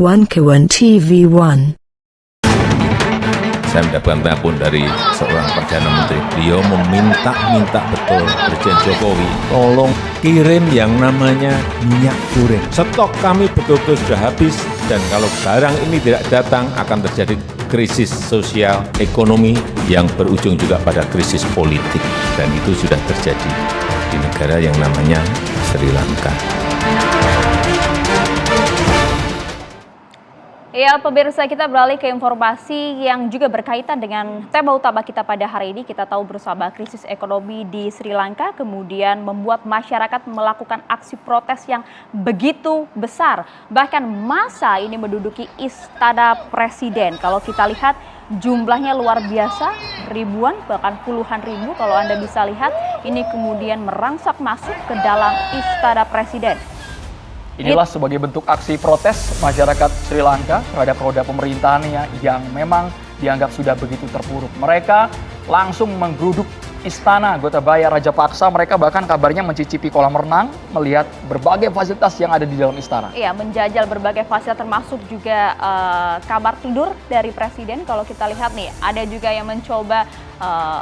One Kewan TV1. Saya mendapatkan telepon dari seorang Perdana Menteri. Beliau meminta betul Presiden Jokowi, tolong kirim yang namanya minyak goreng. Stok kami betul-betul sudah habis, dan kalau barang ini tidak datang akan terjadi krisis sosial ekonomi yang berujung juga pada krisis politik. Dan itu sudah terjadi di negara yang namanya Sri Lanka. Ya, pemirsa, kita beralih ke informasi yang juga berkaitan dengan tema utama kita pada hari ini. Kita tahu bersama krisis ekonomi di Sri Lanka kemudian membuat masyarakat melakukan aksi protes yang begitu besar. Bahkan massa ini menduduki istana presiden. Kalau kita lihat jumlahnya luar biasa, ribuan bahkan puluhan ribu kalau Anda bisa lihat. Ini kemudian merangsak masuk ke dalam istana presiden. Inilah sebagai bentuk aksi protes masyarakat Sri Lanka terhadap roda pemerintahannya yang memang dianggap sudah begitu terpuruk. Mereka langsung menggeruduk istana Gotabaya Rajapaksa. Mereka bahkan kabarnya mencicipi kolam renang, melihat berbagai fasilitas yang ada di dalam istana. Iya, menjajal berbagai fasilitas termasuk juga kamar tidur dari presiden. Kalau kita lihat nih, ada juga yang mencoba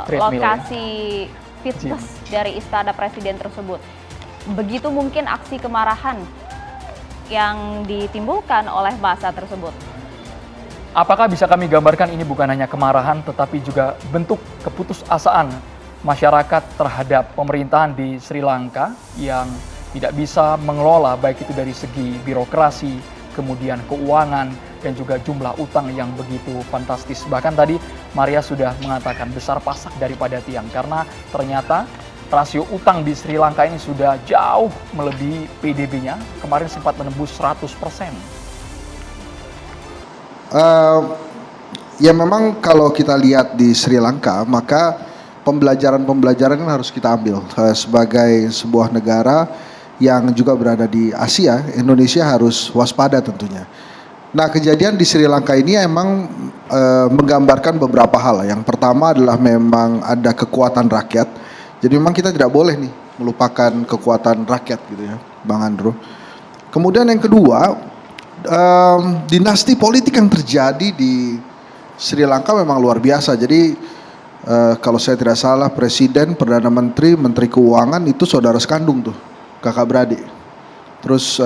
lokasi fitness dari istana presiden tersebut. Begitu mungkin aksi kemarahan yang ditimbulkan oleh massa tersebut. Apakah bisa kami gambarkan ini bukan hanya kemarahan tetapi juga bentuk keputusasaan masyarakat terhadap pemerintahan di Sri Lanka yang tidak bisa mengelola baik itu dari segi birokrasi, kemudian keuangan, dan juga jumlah utang yang begitu fantastis. Bahkan tadi Maria sudah mengatakan besar pasak daripada tiang karena ternyata rasio utang di Sri Lanka ini sudah jauh melebihi PDB-nya, kemarin sempat menembus 100%. Ya memang kalau kita lihat di Sri Lanka, maka pembelajaran yang harus kita ambil. Sebagai sebuah negara yang juga berada di Asia, Indonesia harus waspada tentunya. Nah, kejadian di Sri Lanka ini emang menggambarkan beberapa hal. Yang pertama adalah memang ada kekuatan rakyat. Jadi memang kita tidak boleh nih melupakan kekuatan rakyat gitu ya, Bang Andrew. Kemudian yang kedua, dinasti politik yang terjadi di Sri Lanka memang luar biasa. Jadi kalau saya tidak salah Presiden, Perdana Menteri, Menteri Keuangan itu saudara sekandung tuh, kakak beradik. Terus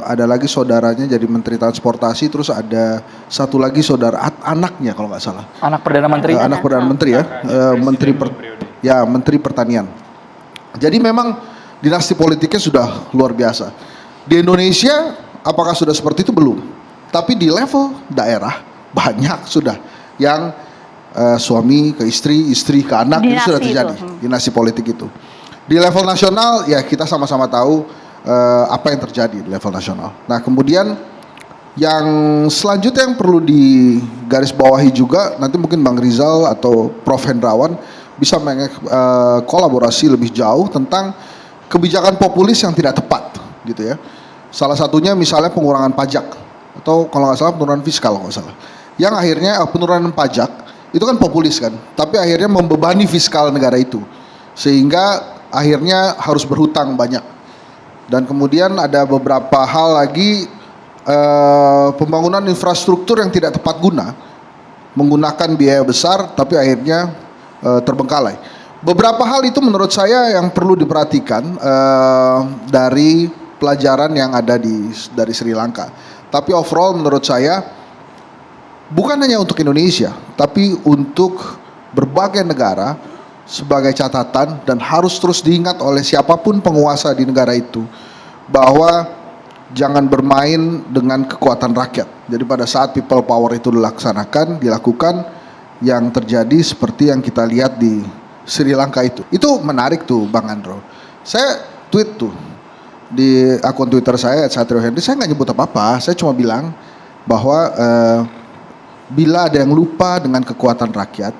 ada lagi saudaranya jadi Menteri Transportasi, terus ada satu lagi saudara anaknya kalau nggak salah. Anak Perdana Menteri. Anak Perdana Menteri ya, Menteri Pertanian. Jadi memang dinasti politiknya sudah luar biasa. Di Indonesia apakah sudah seperti itu? Belum. Tapi di level daerah banyak sudah yang suami ke istri, istri ke anak, itu sudah terjadi. Dinasti politik itu. Di level nasional ya kita sama-sama tahu apa yang terjadi di level nasional. Nah, kemudian yang selanjutnya yang perlu digarisbawahi juga, nanti mungkin Bang Rizal atau Prof Hendrawan bisa kolaborasi lebih jauh tentang kebijakan populis yang tidak tepat gitu ya. Salah satunya misalnya pengurangan pajak atau kalau nggak salah penurunan fiskal kalau nggak salah. Yang akhirnya penurunan pajak itu kan populis kan, tapi akhirnya membebani fiskal negara itu sehingga akhirnya harus berhutang banyak. Dan kemudian ada beberapa hal lagi pembangunan infrastruktur yang tidak tepat guna, menggunakan biaya besar tapi akhirnya terbengkalai. Beberapa hal itu menurut saya yang perlu diperhatikan dari pelajaran yang ada dari Sri Lanka. Tapi overall menurut saya bukan hanya untuk Indonesia, tapi untuk berbagai negara sebagai catatan dan harus terus diingat oleh siapapun penguasa di negara itu bahwa jangan bermain dengan kekuatan rakyat. Jadi pada saat people power itu dilakukan yang terjadi seperti yang kita lihat di Sri Lanka itu. Itu menarik tuh Bang Andro. Saya tweet tuh di akun Twitter saya @satriohenry, saya nggak nyebut apa-apa, saya cuma bilang bahwa bila ada yang lupa dengan kekuatan rakyat,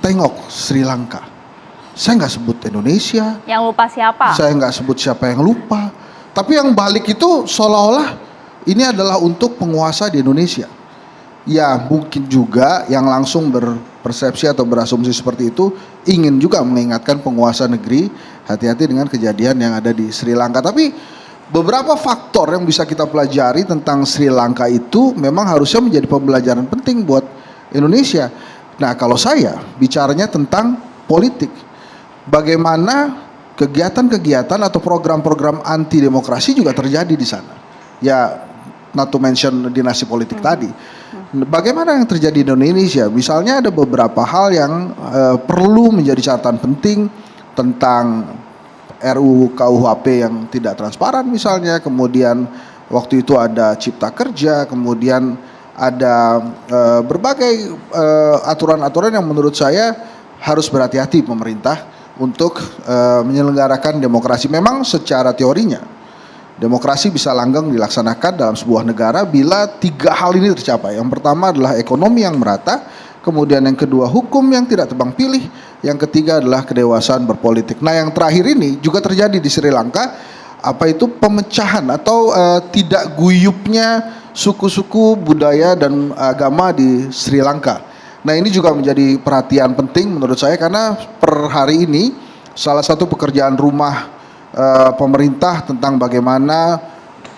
tengok Sri Lanka. Saya nggak sebut Indonesia. Yang lupa siapa? Saya nggak sebut siapa yang lupa. Tapi yang balik itu seolah-olah ini adalah untuk penguasa di Indonesia. Ya mungkin juga yang langsung berpersepsi atau berasumsi seperti itu ingin juga mengingatkan penguasa negeri hati-hati dengan kejadian yang ada di Sri Lanka. Tapi beberapa faktor yang bisa kita pelajari tentang Sri Lanka itu memang harusnya menjadi pembelajaran penting buat Indonesia. Nah, kalau saya bicaranya tentang politik, bagaimana kegiatan-kegiatan atau program-program anti demokrasi juga terjadi di sana. Ya, not to mention dinasti politik tadi. Bagaimana yang terjadi di Indonesia? Misalnya ada beberapa hal yang perlu menjadi catatan penting tentang RUU KUHP yang tidak transparan misalnya, kemudian waktu itu ada Cipta Kerja, kemudian ada berbagai aturan-aturan yang menurut saya harus berhati-hati pemerintah untuk menyelenggarakan demokrasi. Memang secara teorinya demokrasi bisa langgeng dilaksanakan dalam sebuah negara bila 3 hal ini tercapai. Yang pertama adalah ekonomi yang merata, kemudian yang kedua hukum yang tidak tebang pilih, yang ketiga adalah kedewasaan berpolitik. Nah, yang terakhir ini juga terjadi di Sri Lanka, apa itu pemecahan atau tidak guyupnya suku-suku, budaya dan agama di Sri Lanka. Nah, ini juga menjadi perhatian penting menurut saya karena per hari ini salah satu pekerjaan rumah pemerintah tentang bagaimana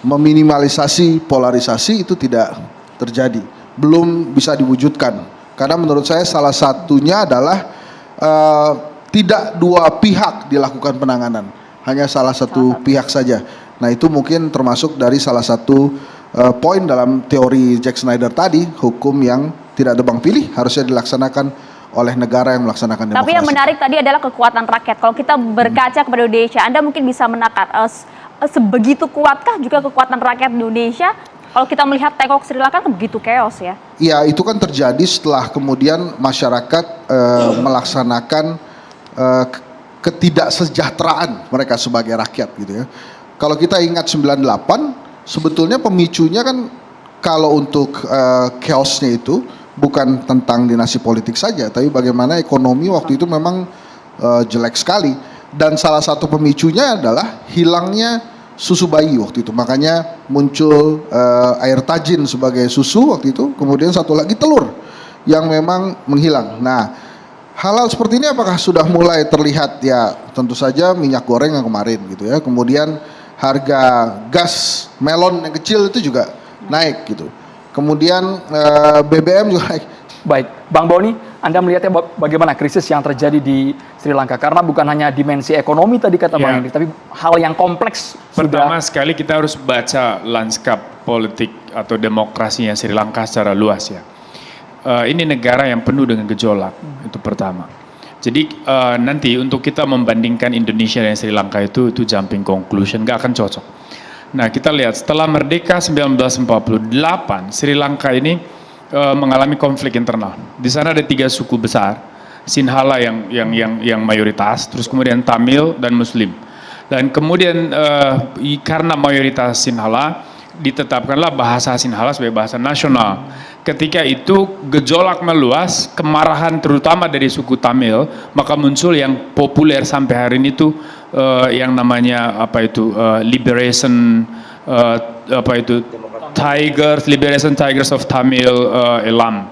meminimalisasi polarisasi itu tidak terjadi, belum bisa diwujudkan. Karena menurut saya salah satunya adalah tidak dua pihak dilakukan penanganan, hanya salah satu pihak saja. Nah, itu mungkin termasuk dari salah satu poin dalam teori Jack Snyder tadi, hukum yang tidak tebang pilih harusnya dilaksanakan oleh negara yang melaksanakan demokrasi. Tapi yang menarik tadi adalah kekuatan rakyat. Kalau kita berkaca kepada Indonesia, Anda mungkin bisa menakar sebegitu kuatkah juga kekuatan rakyat Indonesia? Kalau kita melihat tengok Sri Lanka kan begitu chaos ya. Iya, itu kan terjadi setelah kemudian masyarakat melaksanakan ketidaksejahteraan mereka sebagai rakyat gitu ya. Kalau kita ingat 98, sebetulnya pemicunya kan kalau untuk chaosnya itu bukan tentang dinasti politik saja, tapi bagaimana ekonomi waktu itu memang jelek sekali. Dan salah satu pemicunya adalah hilangnya susu bayi waktu itu, makanya muncul air tajin sebagai susu waktu itu, kemudian satu lagi telur yang memang menghilang. Nah, hal-hal seperti ini apakah sudah mulai terlihat? Ya, tentu saja minyak goreng yang kemarin gitu ya, kemudian harga gas melon yang kecil itu juga naik gitu, kemudian BBM juga naik. Baik, Bang Boni, Anda melihatnya bagaimana krisis yang terjadi di Sri Lanka? Karena bukan hanya dimensi ekonomi tadi kata Bang Henry, tapi hal yang kompleks. Pertama sekali kita harus baca lanskap politik atau demokrasinya Sri Lanka secara luas ya. Ini negara yang penuh dengan gejolak, itu pertama. Jadi nanti untuk kita membandingkan Indonesia dan Sri Lanka itu jumping conclusion, nggak akan cocok. Nah, kita lihat setelah merdeka 1948, Sri Lanka ini mengalami konflik internal. Di sana ada 3 suku besar, Sinhala yang mayoritas, terus kemudian Tamil dan Muslim. Dan kemudian karena mayoritas Sinhala, ditetapkanlah bahasa Sinhala sebagai bahasa nasional. Ketika itu gejolak meluas, kemarahan terutama dari suku Tamil, maka muncul yang populer sampai hari ini itu yang namanya Liberation Liberation Tigers of Tamil Elam,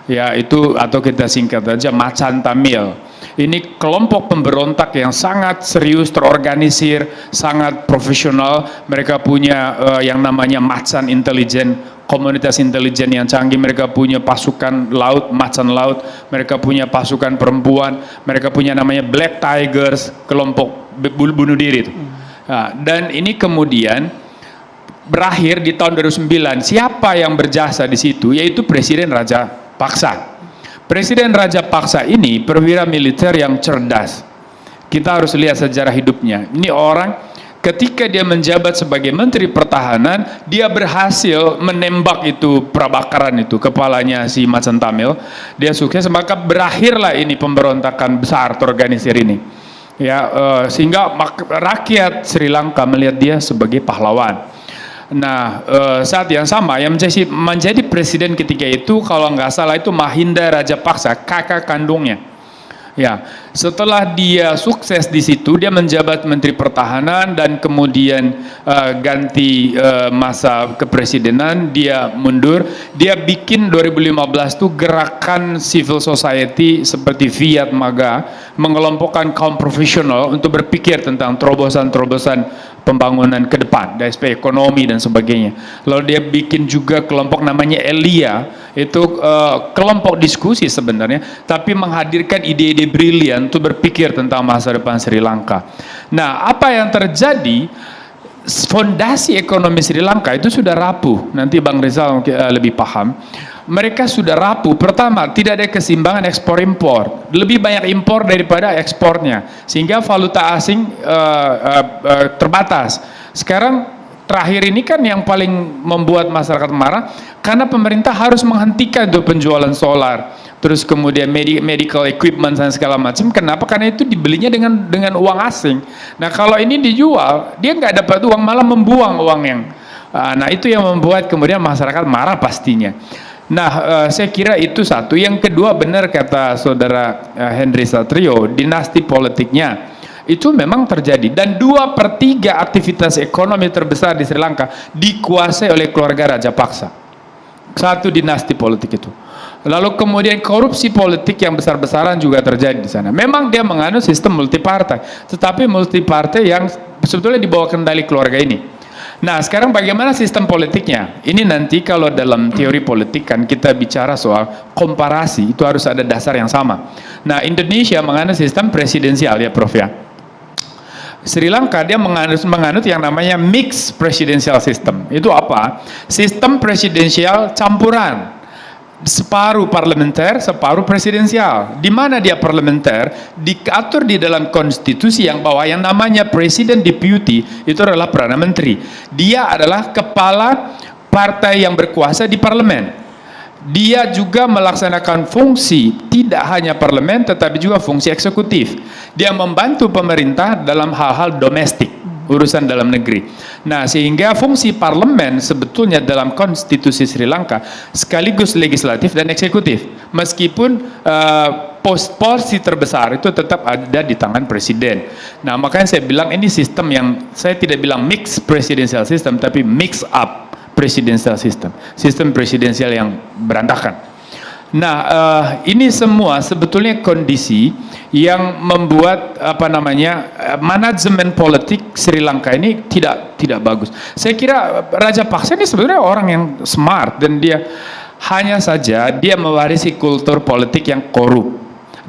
ya itu atau kita singkat saja Macan Tamil. Ini kelompok pemberontak yang sangat serius, terorganisir, sangat profesional. Mereka punya yang namanya Macan Intelijen, komunitas intelijen yang canggih. Mereka punya pasukan laut, Macan Laut. Mereka punya pasukan perempuan. Mereka punya namanya Black Tigers, kelompok bunuh diri itu. Nah, dan ini kemudian berakhir di tahun 2009. Siapa yang berjasa di situ? Yaitu Presiden Raja Paksa. Presiden Raja Paksa ini perwira militer yang cerdas. Kita harus lihat sejarah hidupnya. Ini orang ketika dia menjabat sebagai Menteri Pertahanan, dia berhasil menembak itu Prabakaran itu, kepalanya si Macan Tamil. Dia sukses, maka berakhirlah ini pemberontakan besar terorganisir ini. Ya, sehingga rakyat Sri Lanka melihat dia sebagai pahlawan. Nah, saat yang sama yang menjadi presiden ketika itu kalau nggak salah itu Mahinda Rajapaksa, kakak kandungnya. Ya, setelah dia sukses di situ, dia menjabat Menteri Pertahanan dan kemudian ganti masa kepresidenan, dia mundur. Dia bikin 2015 tuh gerakan civil society seperti Fiat Maga, mengelompokkan kaum profesional untuk berpikir tentang terobosan-terobosan pembangunan ke depan dari aspek ekonomi dan sebagainya. Lalu dia bikin juga kelompok namanya Elia, itu kelompok diskusi sebenarnya, tapi menghadirkan ide-ide brilian untuk berpikir tentang masa depan Sri Lanka. Nah, apa yang terjadi? Fondasi ekonomi Sri Lanka itu sudah rapuh. Nanti Bang Rizal lebih paham. Mereka sudah rapuh. Pertama, tidak ada keseimbangan ekspor impor. Lebih banyak impor daripada ekspornya, sehingga valuta asing terbatas. Sekarang terakhir ini kan yang paling membuat masyarakat marah, karena pemerintah harus menghentikan tuh penjualan solar, terus kemudian medical equipment dan segala macam. Kenapa? Karena itu dibelinya dengan uang asing. Nah, kalau ini dijual, dia nggak dapat uang, malah membuang uang yang. Nah, itu yang membuat kemudian masyarakat marah pastinya. Nah, saya kira itu satu. Yang kedua, benar kata saudara Henry Satrio, dinasti politiknya itu memang terjadi, dan 2/3 aktivitas ekonomi terbesar di Sri Lanka dikuasai oleh keluarga Rajapaksa. Satu dinasti politik itu. Lalu kemudian korupsi politik yang besar-besaran juga terjadi di sana. Memang dia menganut sistem multipartai, tetapi multipartai yang sebetulnya di bawah kendali keluarga ini. Nah, sekarang bagaimana sistem politiknya? Ini nanti kalau dalam teori politik kan kita bicara soal komparasi, itu harus ada dasar yang sama. Nah, Indonesia menganut sistem presidensial ya Prof ya. Sri Lanka dia menganut yang namanya mixed presidential system. Itu apa? Sistem presidensial campuran. Separuh parlementer, separuh presidensial. Di mana dia parlementer diatur di dalam konstitusi yang bahwa yang namanya presiden deputy itu adalah perdana menteri. Dia adalah kepala partai yang berkuasa di parlemen. Dia juga melaksanakan fungsi tidak hanya parlemen tetapi juga fungsi eksekutif. Dia membantu pemerintah dalam hal-hal domestik, urusan dalam negeri. Nah, sehingga fungsi parlemen sebetulnya dalam konstitusi Sri Lanka sekaligus legislatif dan eksekutif. Meskipun porsi terbesar itu tetap ada di tangan presiden. Nah, makanya saya bilang ini sistem yang saya tidak bilang mixed presidential system, tapi mix up presidential system. Sistem presidensial yang berantakan. Nah, ini semua sebetulnya kondisi yang membuat manajemen politik Sri Lanka ini tidak bagus. Saya kira Rajapaksa ini sebenarnya orang yang smart, dan dia hanya saja dia mewarisi kultur politik yang korup,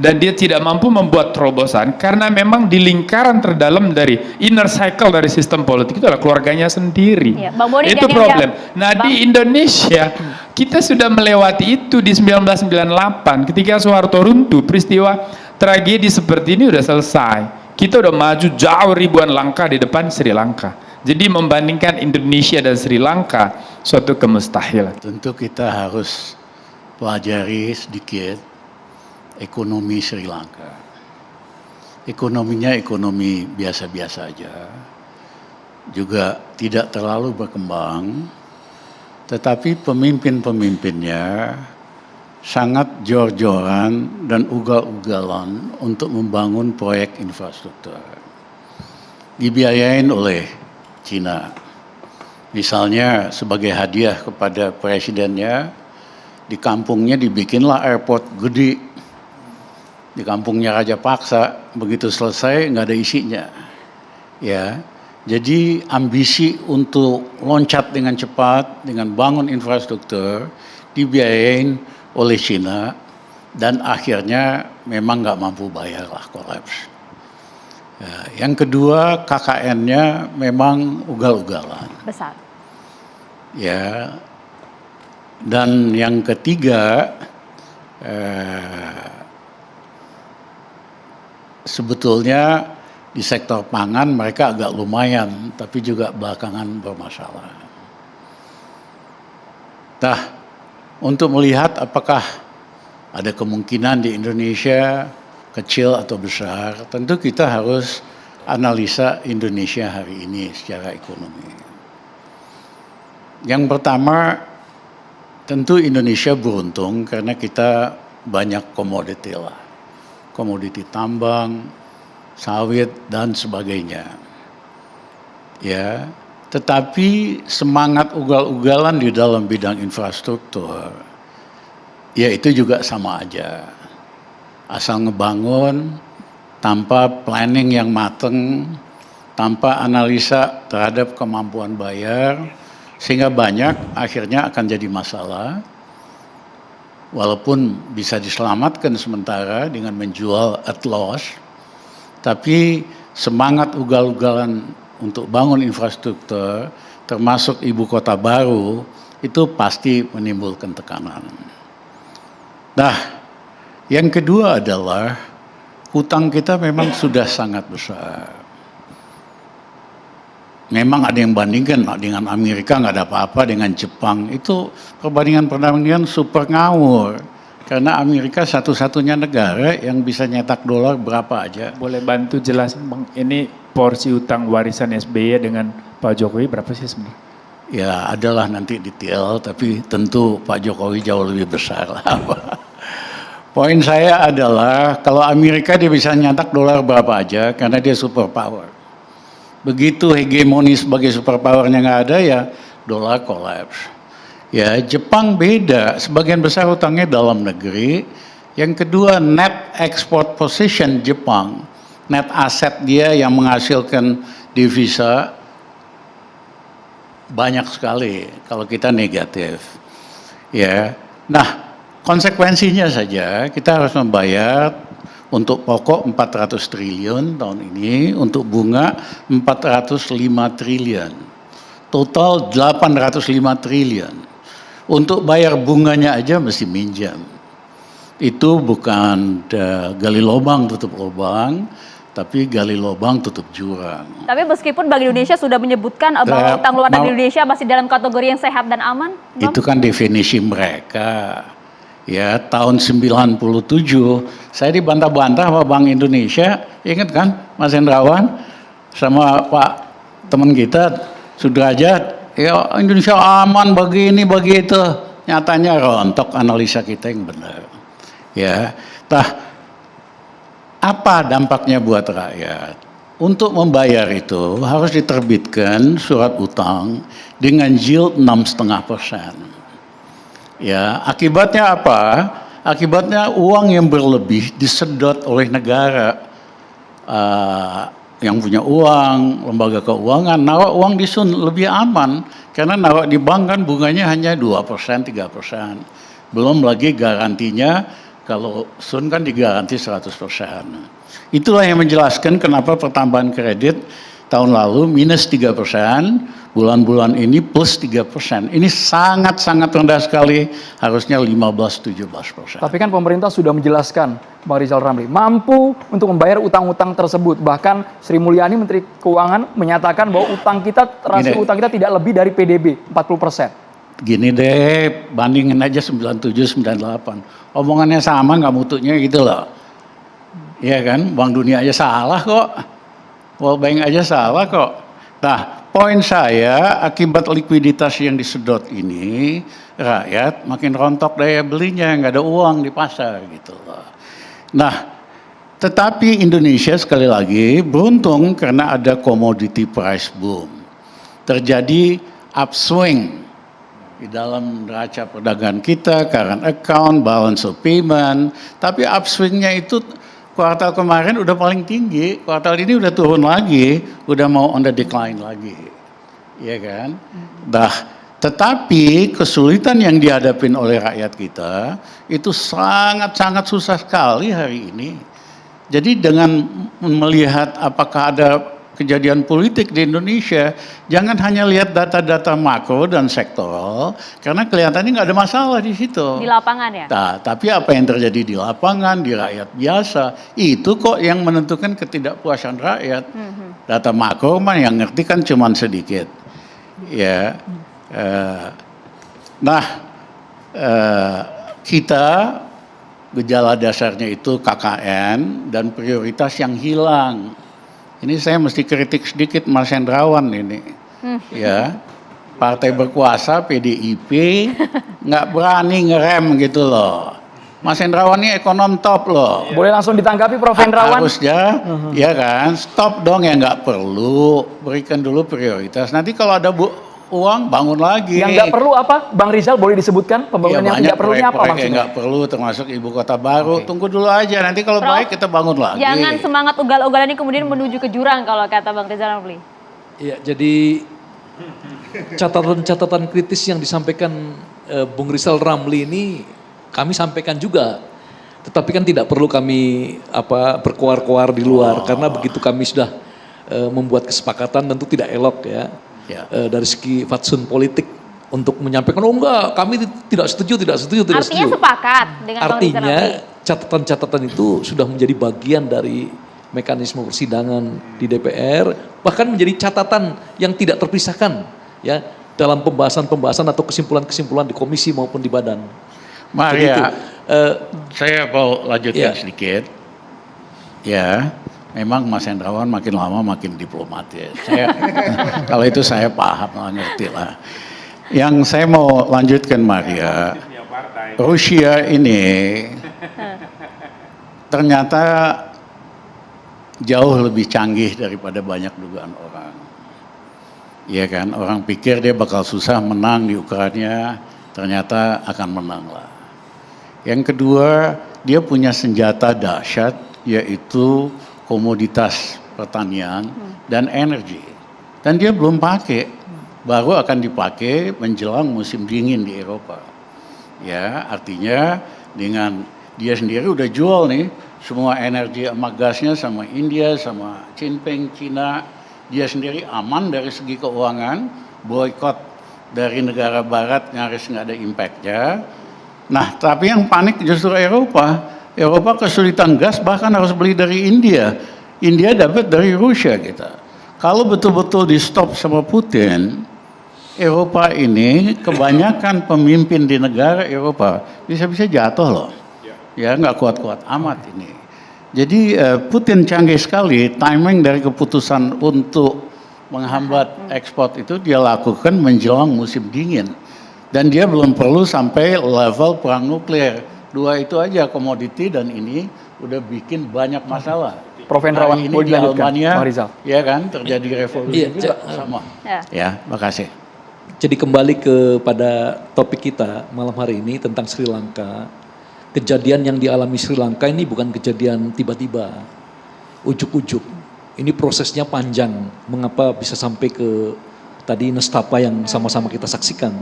dan dia tidak mampu membuat terobosan karena memang di lingkaran terdalam dari inner cycle dari sistem politik itu adalah keluarganya sendiri. Ya, Bang Boni, itu problem. Di Indonesia kita sudah melewati itu di 1998 ketika Soeharto runtuh, peristiwa tragedi seperti ini sudah selesai. Kita udah maju jauh ribuan langkah di depan Sri Lanka. Jadi membandingkan Indonesia dan Sri Lanka suatu kemustahilan. Tentu kita harus pelajari sedikit ekonomi Sri Lanka. Ekonominya ekonomi biasa-biasa aja. Juga tidak terlalu berkembang, tetapi pemimpin-pemimpinnya sangat jor-joran dan ugal-ugalan untuk membangun proyek infrastruktur. Dibiayain oleh Cina. Misalnya sebagai hadiah kepada presidennya, di kampungnya dibikinlah airport gede. Di kampungnya Rajapaksa, begitu selesai nggak ada isinya. Ya, jadi ambisi untuk loncat dengan cepat, dengan bangun infrastruktur, dibiayain oleh Cina, dan akhirnya memang nggak mampu bayar lah, kolaps. Ya, yang kedua, KKN-nya memang ugal-ugalan. Besar. Ya, dan yang ketiga, sebetulnya di sektor pangan mereka agak lumayan, tapi juga belakangan bermasalah. Nah, untuk melihat apakah ada kemungkinan di Indonesia kecil atau besar, tentu kita harus analisa Indonesia hari ini secara ekonomi. Yang pertama, tentu Indonesia beruntung karena kita banyak komoditi lah. Komoditi tambang, sawit, dan sebagainya. Ya, tetapi semangat ugal-ugalan di dalam bidang infrastruktur, ya itu juga sama aja. Asal ngebangun tanpa planning yang mateng, tanpa analisa terhadap kemampuan bayar, sehingga banyak akhirnya akan jadi masalah. Walaupun bisa diselamatkan sementara dengan menjual at loss, tapi semangat ugal-ugalan untuk bangun infrastruktur, termasuk ibu kota baru, itu pasti menimbulkan tekanan. Nah, yang kedua adalah hutang kita memang sudah sangat besar. Memang ada yang bandingkan dengan Amerika nggak ada apa-apa, dengan Jepang itu perbandingan super ngawur. Karena Amerika satu-satunya negara yang bisa nyetak dolar berapa aja. Boleh bantu jelasin Bang, ini porsi utang warisan SBY dengan Pak Jokowi berapa sih sebenarnya? Ya adalah nanti detail, tapi tentu Pak Jokowi jauh lebih besar lah. Poin saya adalah kalau Amerika dia bisa nyetak dolar berapa aja karena dia superpower. Begitu hegemoni sebagai superpowernya nggak ada ya dolar collapse. Ya Jepang beda, sebagian besar utangnya dalam negeri. Yang kedua net export position Jepang, net aset dia yang menghasilkan devisa banyak sekali kalau kita negatif. Ya, nah konsekuensinya saja kita harus membayar untuk pokok 400 triliun tahun ini, untuk bunga 405 triliun. Total 805 triliun. Untuk bayar bunganya aja mesti minjam. Itu bukan gali lubang tutup lubang, tapi gali lubang tutup jurang. Tapi meskipun Bank Indonesia sudah menyebutkan bahwa utang luar negeri Indonesia masih dalam kategori yang sehat dan aman, Bang? Itu kan definisi mereka. Ya, tahun 97 saya dibantah-bantah sama Bank Indonesia, ingat kan Mas Hendrawan sama Pak teman kita Sudrajat, ya Indonesia aman begini begitu, nyatanya rontok analisa kita yang benar. Ya, apa dampaknya buat rakyat? Untuk membayar itu harus diterbitkan surat utang dengan yield 6,5%. Ya, akibatnya apa? Akibatnya uang yang berlebih disedot oleh negara. Yang punya uang, lembaga keuangan, naruh uang di Sun lebih aman. Karena naruh di bank kan bunganya hanya 2%, 3%. Belum lagi garantinya, kalau Sun kan digaranti 100%. Itulah yang menjelaskan kenapa pertambahan kredit tahun lalu minus 3%, bulan-bulan ini plus 3%. Ini sangat-sangat rendah sekali, harusnya 15-17%. Tapi kan pemerintah sudah menjelaskan, Bang Rizal Ramli, mampu untuk membayar utang-utang tersebut. Bahkan Sri Mulyani, Menteri Keuangan, menyatakan bahwa rasio utang kita tidak lebih dari PDB, 40%. Gini deh, bandingin aja 97-98. Omongannya sama, nggak mutunya gitu loh. Iya kan, Bank Dunia aja salah kok. World Bank aja salah kok. Nah, poin saya akibat likuiditas yang disedot ini, rakyat makin rontok daya belinya, nggak ada uang di pasar gitu loh. Nah, tetapi Indonesia sekali lagi beruntung karena ada commodity price boom. Terjadi upswing di dalam neraca perdagangan kita, current account, balance of payment, tapi upswingnya itu kuartal kemarin udah paling tinggi, kuartal ini udah turun lagi, udah mau on the decline lagi, ya kan? Nah, tetapi kesulitan yang dihadapin oleh rakyat kita itu sangat-sangat susah sekali hari ini. Jadi dengan melihat apakah ada kejadian politik di Indonesia, jangan hanya lihat data-data makro dan sektoral, karena kelihatannya nggak ada masalah di situ. Di lapangan ya? Nah, tapi apa yang terjadi di lapangan, di rakyat biasa, itu kok yang menentukan ketidakpuasan rakyat. Data makro mah yang ngerti kan cuma sedikit. Ya, kita gejala dasarnya itu KKN dan prioritas yang hilang. Ini saya mesti kritik sedikit Mas Hendrawan ini, ya partai berkuasa PDIP nggak berani ngerem gitu loh. Mas Hendrawan ini ekonom top loh. Boleh langsung ditanggapi Prof. Hendrawan? Harusnya, ya kan, stop dong ya nggak perlu, berikan dulu prioritas. Nanti kalau ada uang, bangun lagi. Yang nggak perlu apa, Bang Rizal boleh disebutkan pembangunan yang banyak tidak perlunya apa proyek-proyek yang maksudnya? nggak perlu, termasuk ibu kota baru. Tunggu dulu aja, nanti kalau Prof, baik kita bangun lagi. Jangan semangat ugal-ugalan ini kemudian menuju ke jurang kalau kata Bang Rizal Ramli. Ya, jadi catatan-catatan kritis yang disampaikan Bung Rizal Ramli ini kami sampaikan juga. Tetapi kan tidak perlu kami berkoar-koar di luar karena begitu kami sudah membuat kesepakatan tentu tidak elok ya. Dari segi fatsun politik untuk menyampaikan enggak kami tidak setuju. Artinya sepakat dengan Bang Rizal Artinya Ramli. catatan-catatan itu sudah menjadi bagian dari mekanisme persidangan di DPR, bahkan menjadi catatan yang tidak terpisahkan ya dalam pembahasan-pembahasan atau kesimpulan-kesimpulan di komisi maupun di badan. Maria, saya mau lanjutkan sedikit. Ya, memang Mas Hendrawan makin lama makin diplomatis. Saya kalau itu saya paham, ngerti lah. Yang saya mau lanjutkan Maria, Rusia ini ternyata jauh lebih canggih daripada banyak dugaan orang. Iya kan, orang pikir dia bakal susah menang di Ukraina, ternyata akan menang lah. Yang kedua, dia punya senjata dahsyat, yaitu komoditas pertanian dan energi. Dan dia belum pakai, baru akan dipakai menjelang musim dingin di Eropa. Ya, artinya dengan dia sendiri udah jual nih semua energi sama gasnya sama India, sama Jinping, Cina. Dia sendiri aman dari segi keuangan, boykot dari negara barat nyaris nggak ada impact-nya. Nah, tapi yang panik justru Eropa. Eropa kesulitan gas, bahkan harus beli dari India. India dapat dari Rusia kita. Kalau betul-betul di stop sama Putin, Eropa ini kebanyakan pemimpin di negara Eropa bisa-bisa jatuh loh. Ya, nggak kuat-kuat amat ini. Jadi Putin canggih sekali, timing dari keputusan untuk menghambat ekspor itu dia lakukan menjelang musim dingin. Dan dia belum perlu sampai level perang nuklir. Dua itu aja, komoditi dan ini udah bikin banyak masalah. Prof. Hendrawan, ini mau di dilanjutkan, Albania, Bang Rizal. ya kan, terjadi revolusi juga sama. Ya. Makasih. Jadi kembali kepada topik kita malam hari ini tentang Sri Lanka. Kejadian yang dialami Sri Lanka ini bukan kejadian tiba-tiba, ujuk-ujuk. Ini prosesnya panjang. Mengapa bisa sampai ke tadi nestapa yang sama-sama kita saksikan.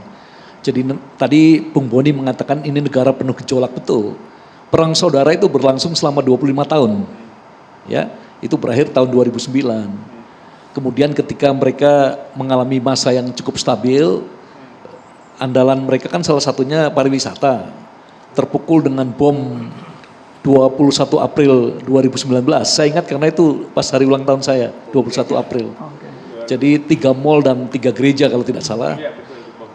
Jadi tadi Bung Boni mengatakan ini negara penuh gejolak, betul. Perang saudara itu berlangsung selama 25 tahun. Ya, itu berakhir tahun 2009. Kemudian ketika mereka mengalami masa yang cukup stabil, andalan mereka kan salah satunya pariwisata. Terpukul dengan bom 21 April 2019. Saya ingat karena itu pas hari ulang tahun saya, 21 April. Jadi 3 mall dan 3 gereja kalau tidak salah.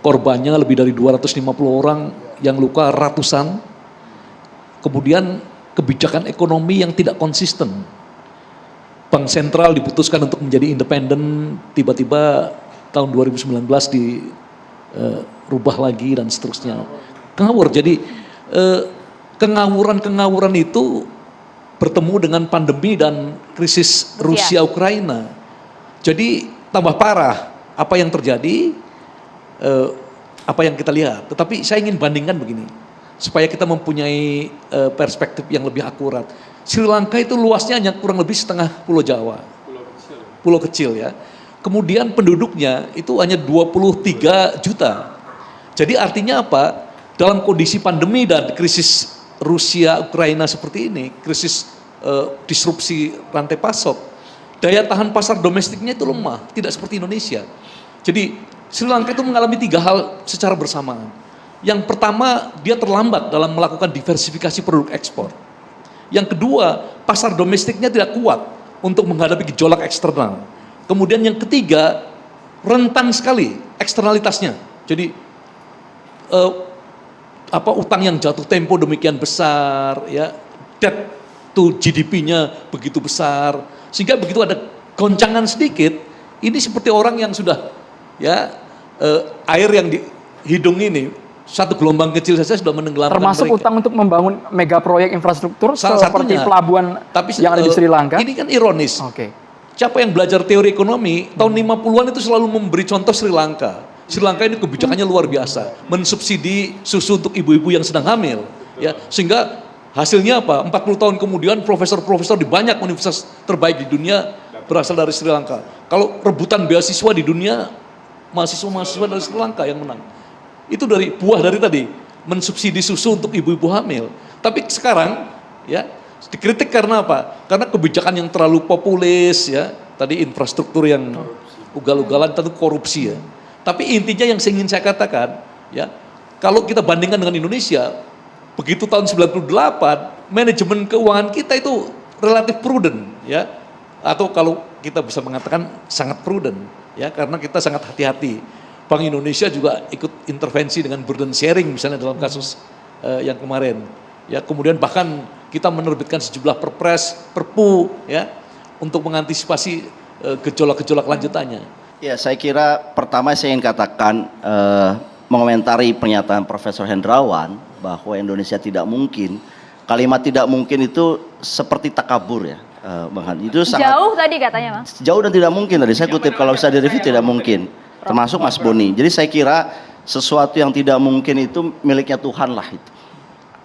Korbannya lebih dari 250 orang, yang luka ratusan. Kemudian kebijakan ekonomi yang tidak konsisten. Bank sentral diputuskan untuk menjadi independen, tiba-tiba tahun 2019 dirubah lagi dan seterusnya. Ngawur, jadi kengawuran-kengawuran itu bertemu dengan pandemi dan krisis Rusia-Ukraina. Jadi tambah parah apa yang terjadi, apa yang kita lihat. Tetapi saya ingin bandingkan begini, supaya kita mempunyai perspektif yang lebih akurat. Sri Lanka itu luasnya hanya kurang lebih setengah Pulau Jawa. Pulau kecil ya. Kemudian penduduknya itu hanya 23 juta. Jadi artinya apa? Dalam kondisi pandemi dan krisis Rusia-Ukraina seperti ini, krisis disrupsi rantai pasok, daya tahan pasar domestiknya itu lemah, tidak seperti Indonesia. Jadi Sri Lanka itu mengalami 3 hal secara bersamaan. Yang pertama, dia terlambat dalam melakukan diversifikasi produk ekspor. Yang kedua, pasar domestiknya tidak kuat untuk menghadapi gejolak eksternal. Kemudian yang ketiga, rentan sekali eksternalitasnya. Jadi utang yang jatuh tempo demikian besar, ya, debt to GDP-nya begitu besar, sehingga begitu ada goncangan sedikit, ini seperti orang yang sudah, ya, air yang di hidung ini. Satu gelombang kecil saja sudah menenggelamkan termasuk mereka. utang untuk membangun mega proyek infrastruktur Salah seperti satunya, pelabuhan yang ada di Sri Lanka. Ini kan ironis. Oke. Siapa yang belajar teori ekonomi, tahun 50-an itu selalu memberi contoh Sri Lanka. Sri Lanka ini kebijakannya luar biasa, mensubsidi susu untuk ibu-ibu yang sedang hamil, ya, sehingga hasilnya apa? 40 tahun kemudian profesor-profesor di banyak universitas terbaik di dunia berasal dari Sri Lanka. Kalau rebutan beasiswa di dunia, mahasiswa-mahasiswa dari Sri Lanka yang menang. Itu dari buah dari tadi, mensubsidi susu untuk ibu-ibu hamil. Tapi sekarang, ya, dikritik karena apa? Karena kebijakan yang terlalu populis, ya, tadi infrastruktur yang ugal-ugalan, tentu korupsi, ya. Tapi intinya yang ingin saya katakan, ya, kalau kita bandingkan dengan Indonesia, begitu tahun 98, manajemen keuangan kita itu relatif prudent, ya, atau kalau kita bisa mengatakan sangat prudent, ya, karena kita sangat hati-hati. Bank Indonesia juga ikut intervensi dengan burden sharing, misalnya dalam kasus yang kemarin, ya, kemudian bahkan kita menerbitkan sejumlah perpres, perpu, ya, untuk mengantisipasi gejolak-gejolak lanjutannya. Ya, saya kira pertama saya ingin katakan mengomentari pernyataan Profesor Hendrawan bahwa Indonesia tidak mungkin. Kalimat tidak mungkin itu seperti takabur, ya, Bang Han. Itu sangat Jauh tadi katanya, Mas. jauh dan tidak mungkin tadi. Saya kutip, kalau bisa direview tidak mungkin. Termasuk Mas Boni. Jadi saya kira sesuatu yang tidak mungkin itu miliknya Tuhan lah itu.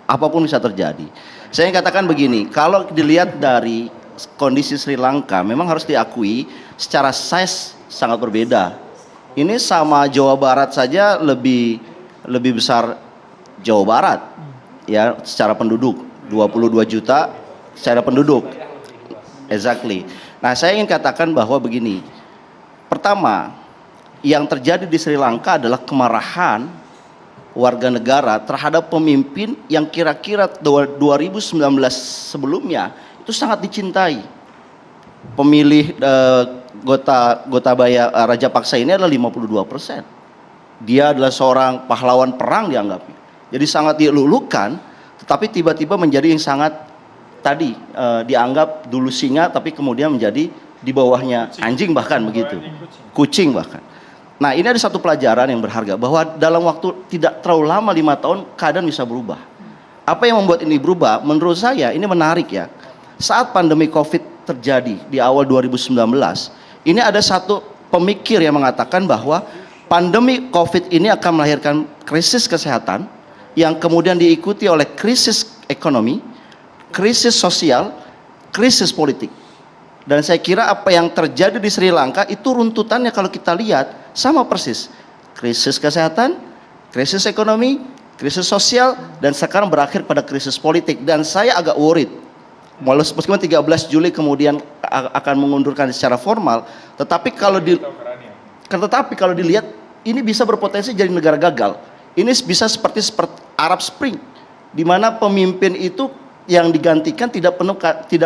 Apapun bisa terjadi. Saya ingin katakan begini, kalau dilihat dari kondisi Sri Lanka memang harus diakui secara size sangat berbeda. Ini sama Jawa Barat saja lebih besar Jawa Barat, ya, secara penduduk 22 juta secara penduduk, exactly. Nah, saya ingin katakan bahwa begini, pertama yang terjadi di Sri Lanka adalah kemarahan warga negara terhadap pemimpin yang kira-kira 2019 sebelumnya itu sangat dicintai. Pemilih Gotabaya Rajapaksa ini adalah 52%. Dia adalah seorang pahlawan perang dianggapnya. Jadi sangat dilulukan, tetapi tiba-tiba menjadi yang sangat tadi dianggap dulu singa, tapi kemudian menjadi di bawahnya anjing bahkan begitu, kucing bahkan. Nah, ini ada satu pelajaran yang berharga bahwa dalam waktu tidak terlalu lama 5 tahun keadaan bisa berubah. Apa yang membuat ini berubah? Menurut saya ini menarik, ya. Saat pandemi COVID terjadi di awal 2019, ini ada satu pemikir yang mengatakan bahwa pandemi COVID ini akan melahirkan krisis kesehatan yang kemudian diikuti oleh krisis ekonomi, krisis sosial, krisis politik. Dan saya kira apa yang terjadi di Sri Lanka itu runtutannya kalau kita lihat sama persis. Krisis kesehatan, krisis ekonomi, krisis sosial, dan sekarang berakhir pada krisis politik. Dan saya agak worried, meskipun 13 Juli kemudian akan mengundurkan secara formal, tetapi kalau dilihat ini bisa berpotensi jadi negara gagal. Ini bisa seperti Arab Spring, di mana pemimpin itu yang digantikan tidak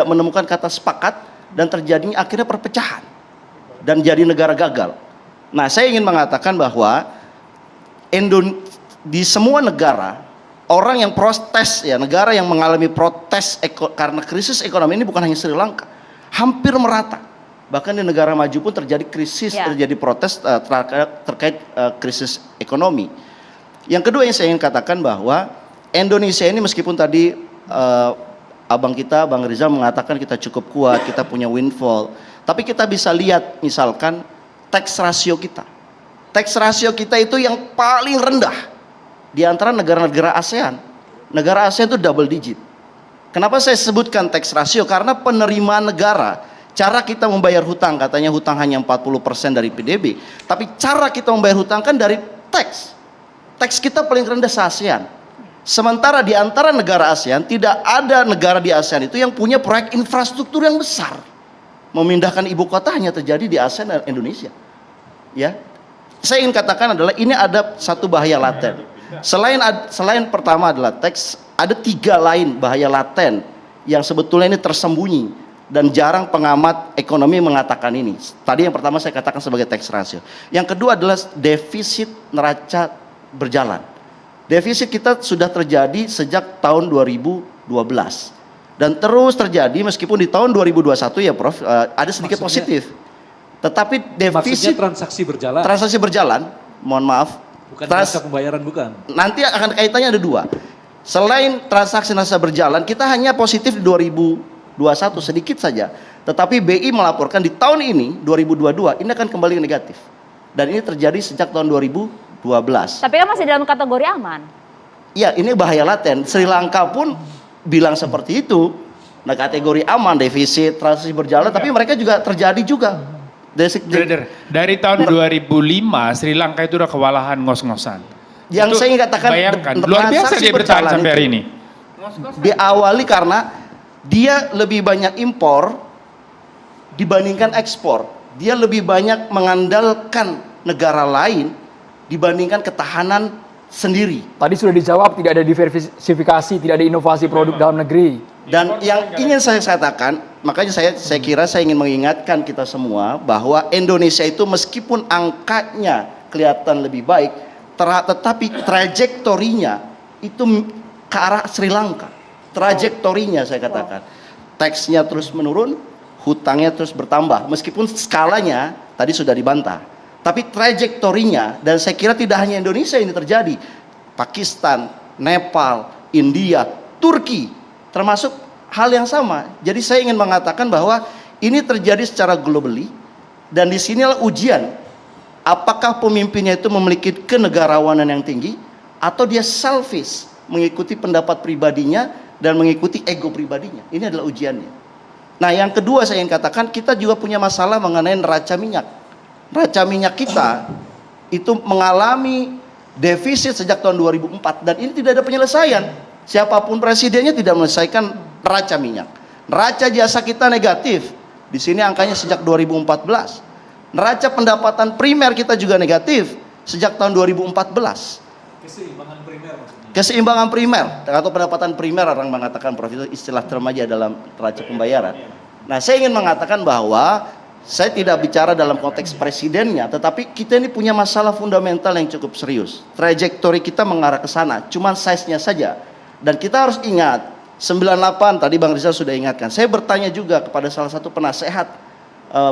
menemukan kata sepakat dan terjadinya akhirnya perpecahan dan jadi negara gagal. Nah, saya ingin mengatakan bahwa di semua negara orang yang protes, ya, negara yang mengalami protes karena krisis ekonomi ini bukan hanya Sri Lanka, hampir merata. Bahkan di negara maju pun terjadi krisis, terjadi protes terkait krisis ekonomi. Yang kedua yang saya ingin katakan bahwa Indonesia ini meskipun tadi abang kita, Bang Rizal mengatakan kita cukup kuat, kita punya windfall, tapi kita bisa lihat misalkan tax ratio kita. Tax ratio kita itu yang paling rendah di antara negara-negara ASEAN. Negara ASEAN itu double digit. Kenapa saya sebutkan tax ratio? Karena penerimaan negara, cara kita membayar hutang, katanya hutang hanya 40% dari PDB, tapi cara kita membayar hutang kan dari tax. Tax kita paling rendah se-ASEAN. Sementara di antara negara ASEAN tidak ada negara di ASEAN itu yang punya proyek infrastruktur yang besar. Memindahkan ibu kota hanya terjadi di ASEAN dan Indonesia. Ya, saya ingin katakan adalah ini ada satu bahaya laten. Selain pertama adalah tax, ada 3 lain bahaya laten yang sebetulnya ini tersembunyi dan jarang pengamat ekonomi mengatakan ini. Tadi yang pertama saya katakan sebagai tax ratio. Yang kedua adalah defisit neraca berjalan. Defisit kita sudah terjadi sejak tahun 2012 dan terus terjadi meskipun di tahun 2021 ya Prof ada sedikit positif. Tetapi defisit transaksi berjalan, mohon maaf, bukan neraca pembayaran, bukan. Nanti akan kaitannya ada 2. Selain transaksi neraca berjalan, kita hanya positif di 2021 sedikit saja. Tetapi BI melaporkan di tahun ini 2022 ini akan kembali negatif. Dan ini terjadi sejak tahun 2012. Tapi kan masih dalam kategori aman. Ya, ini bahaya laten. Sri Lanka pun bilang seperti itu. Nah, kategori aman, defisit, transisi berjalan, tapi mereka juga terjadi juga. Brother, dari tahun 2005 Sri Lanka itu udah kewalahan ngos-ngosan. Yang Itu, saya ingin katakan, bayangkan, luar biasa transaksi dia bertahan berjalan sampai hari itu ini. diawali karena dia lebih banyak impor dibandingkan ekspor. Dia lebih banyak mengandalkan negara lain dibandingkan ketahanan sendiri. Tadi sudah dijawab, tidak ada diversifikasi, tidak ada inovasi produk dalam negeri. Dan yang ingin saya katakan, makanya saya kira saya ingin mengingatkan kita semua bahwa Indonesia itu meskipun angkanya kelihatan lebih baik, tetapi trajektorinya itu ke arah Sri Lanka. Trajektorinya saya katakan, teksnya terus menurun, hutangnya terus bertambah. Meskipun skalanya tadi sudah dibantah, tapi trajektorinya, dan saya kira tidak hanya Indonesia ini terjadi, Pakistan, Nepal, India, Turki, termasuk hal yang sama. Jadi saya ingin mengatakan bahwa ini terjadi secara globally, dan disinilah ujian. Apakah pemimpinnya itu memiliki kenegarawanan yang tinggi, atau dia selfish, mengikuti pendapat pribadinya dan mengikuti ego pribadinya. Ini adalah ujiannya. Nah, yang kedua saya ingin katakan, kita juga punya masalah mengenai neraca minyak. Neraca minyak kita itu mengalami defisit sejak tahun 2004, dan ini tidak ada penyelesaian. Siapapun presidennya tidak menyelesaikan neraca minyak. Neraca jasa kita negatif. Di sini angkanya sejak 2014. Neraca pendapatan primer kita juga negatif sejak tahun 2014. Keseimbangan primer atau pendapatan primer, orang mengatakan Prof, itu istilah termaja dalam neraca pembayaran. Nah, saya ingin mengatakan bahwa saya tidak bicara dalam konteks presidennya, tetapi kita ini punya masalah fundamental yang cukup serius. Trajektori kita mengarah ke sana, cuman size-nya saja. Dan kita harus ingat, 98 tadi Bang Rizal sudah ingatkan. Saya bertanya juga kepada salah satu penasehat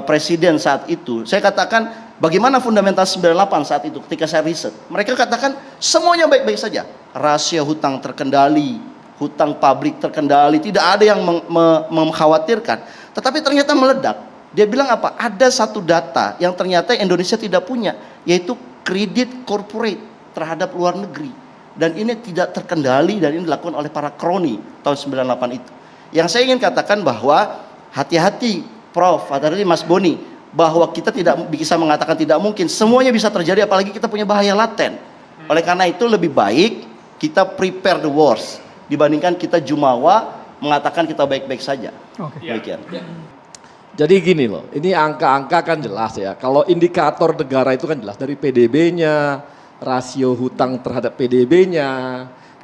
presiden saat itu. Saya katakan, bagaimana fundamental 98 saat itu ketika saya riset? Mereka katakan semuanya baik-baik saja. Rasio hutang terkendali, hutang publik terkendali, tidak ada yang mengkhawatirkan. Tetapi ternyata meledak. Dia bilang apa? Ada satu data yang ternyata Indonesia tidak punya, yaitu kredit corporate terhadap luar negeri. Dan ini tidak terkendali, dan ini dilakukan oleh para kroni tahun 98 itu. Yang saya ingin katakan bahwa hati-hati Prof, tadi Mas Boni, bahwa kita tidak bisa mengatakan tidak mungkin. Semuanya bisa terjadi, apalagi kita punya bahaya laten. Oleh karena itu lebih baik kita prepare the worst dibandingkan kita jumawa mengatakan kita baik-baik saja. Demikian. Jadi gini loh, ini angka-angka kan jelas ya. Kalau indikator negara itu kan jelas dari PDB-nya, rasio hutang terhadap PDB-nya,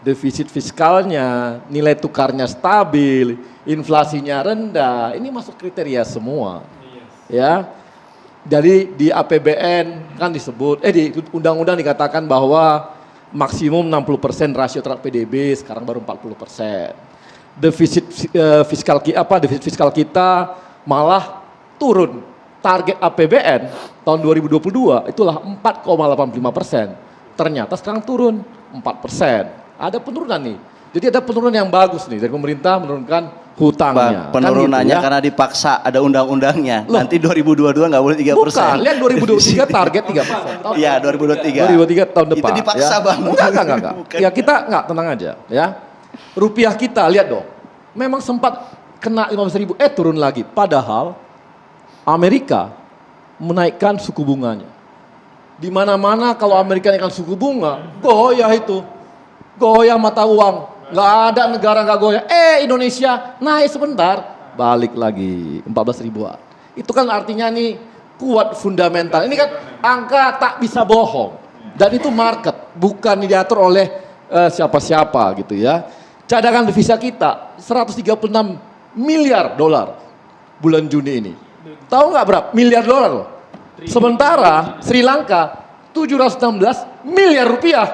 defisit fiskalnya, nilai tukarnya stabil, inflasinya rendah. Ini masuk kriteria semua. Ya. Jadi di APBN kan disebut, di undang-undang dikatakan bahwa maksimum 60% rasio terhadap PDB, sekarang baru 40%. Defisit fiskal kita malah turun. Target APBN tahun 2022 itulah 4,85%. Ternyata sekarang turun 4%. Ada penurunan nih. Jadi ada penurunan yang bagus nih dari pemerintah menurunkan hutangnya. Penurunannya kan gitu ya. karena dipaksa, ada undang-undangnya. Loh, nanti 2022 nggak boleh 3%. Bukan, lihat 2023 target 3%. Iya, 2023. 2023 tahun depan. Itu dipaksa, ya. Bang. Enggak. Ya kita enggak, tenang aja ya. Rupiah kita lihat dong. Memang sempat kena 15.000, turun lagi. Padahal Amerika menaikkan suku bunganya. Di mana-mana kalau Amerika naikkan suku bunga, goyah itu. Goyah mata uang. Nggak ada negara nggak goyah. Indonesia naik sebentar, balik lagi 14 ribuan. Itu kan artinya nih kuat fundamental. Ini kan angka tak bisa bohong. Dan itu market, bukan diatur oleh siapa-siapa gitu ya. Cadangan devisa kita 136 miliar dolar bulan Juni ini. Tahu nggak berapa? Miliar dolar loh. Sementara Sri Lanka 716 miliar rupiah.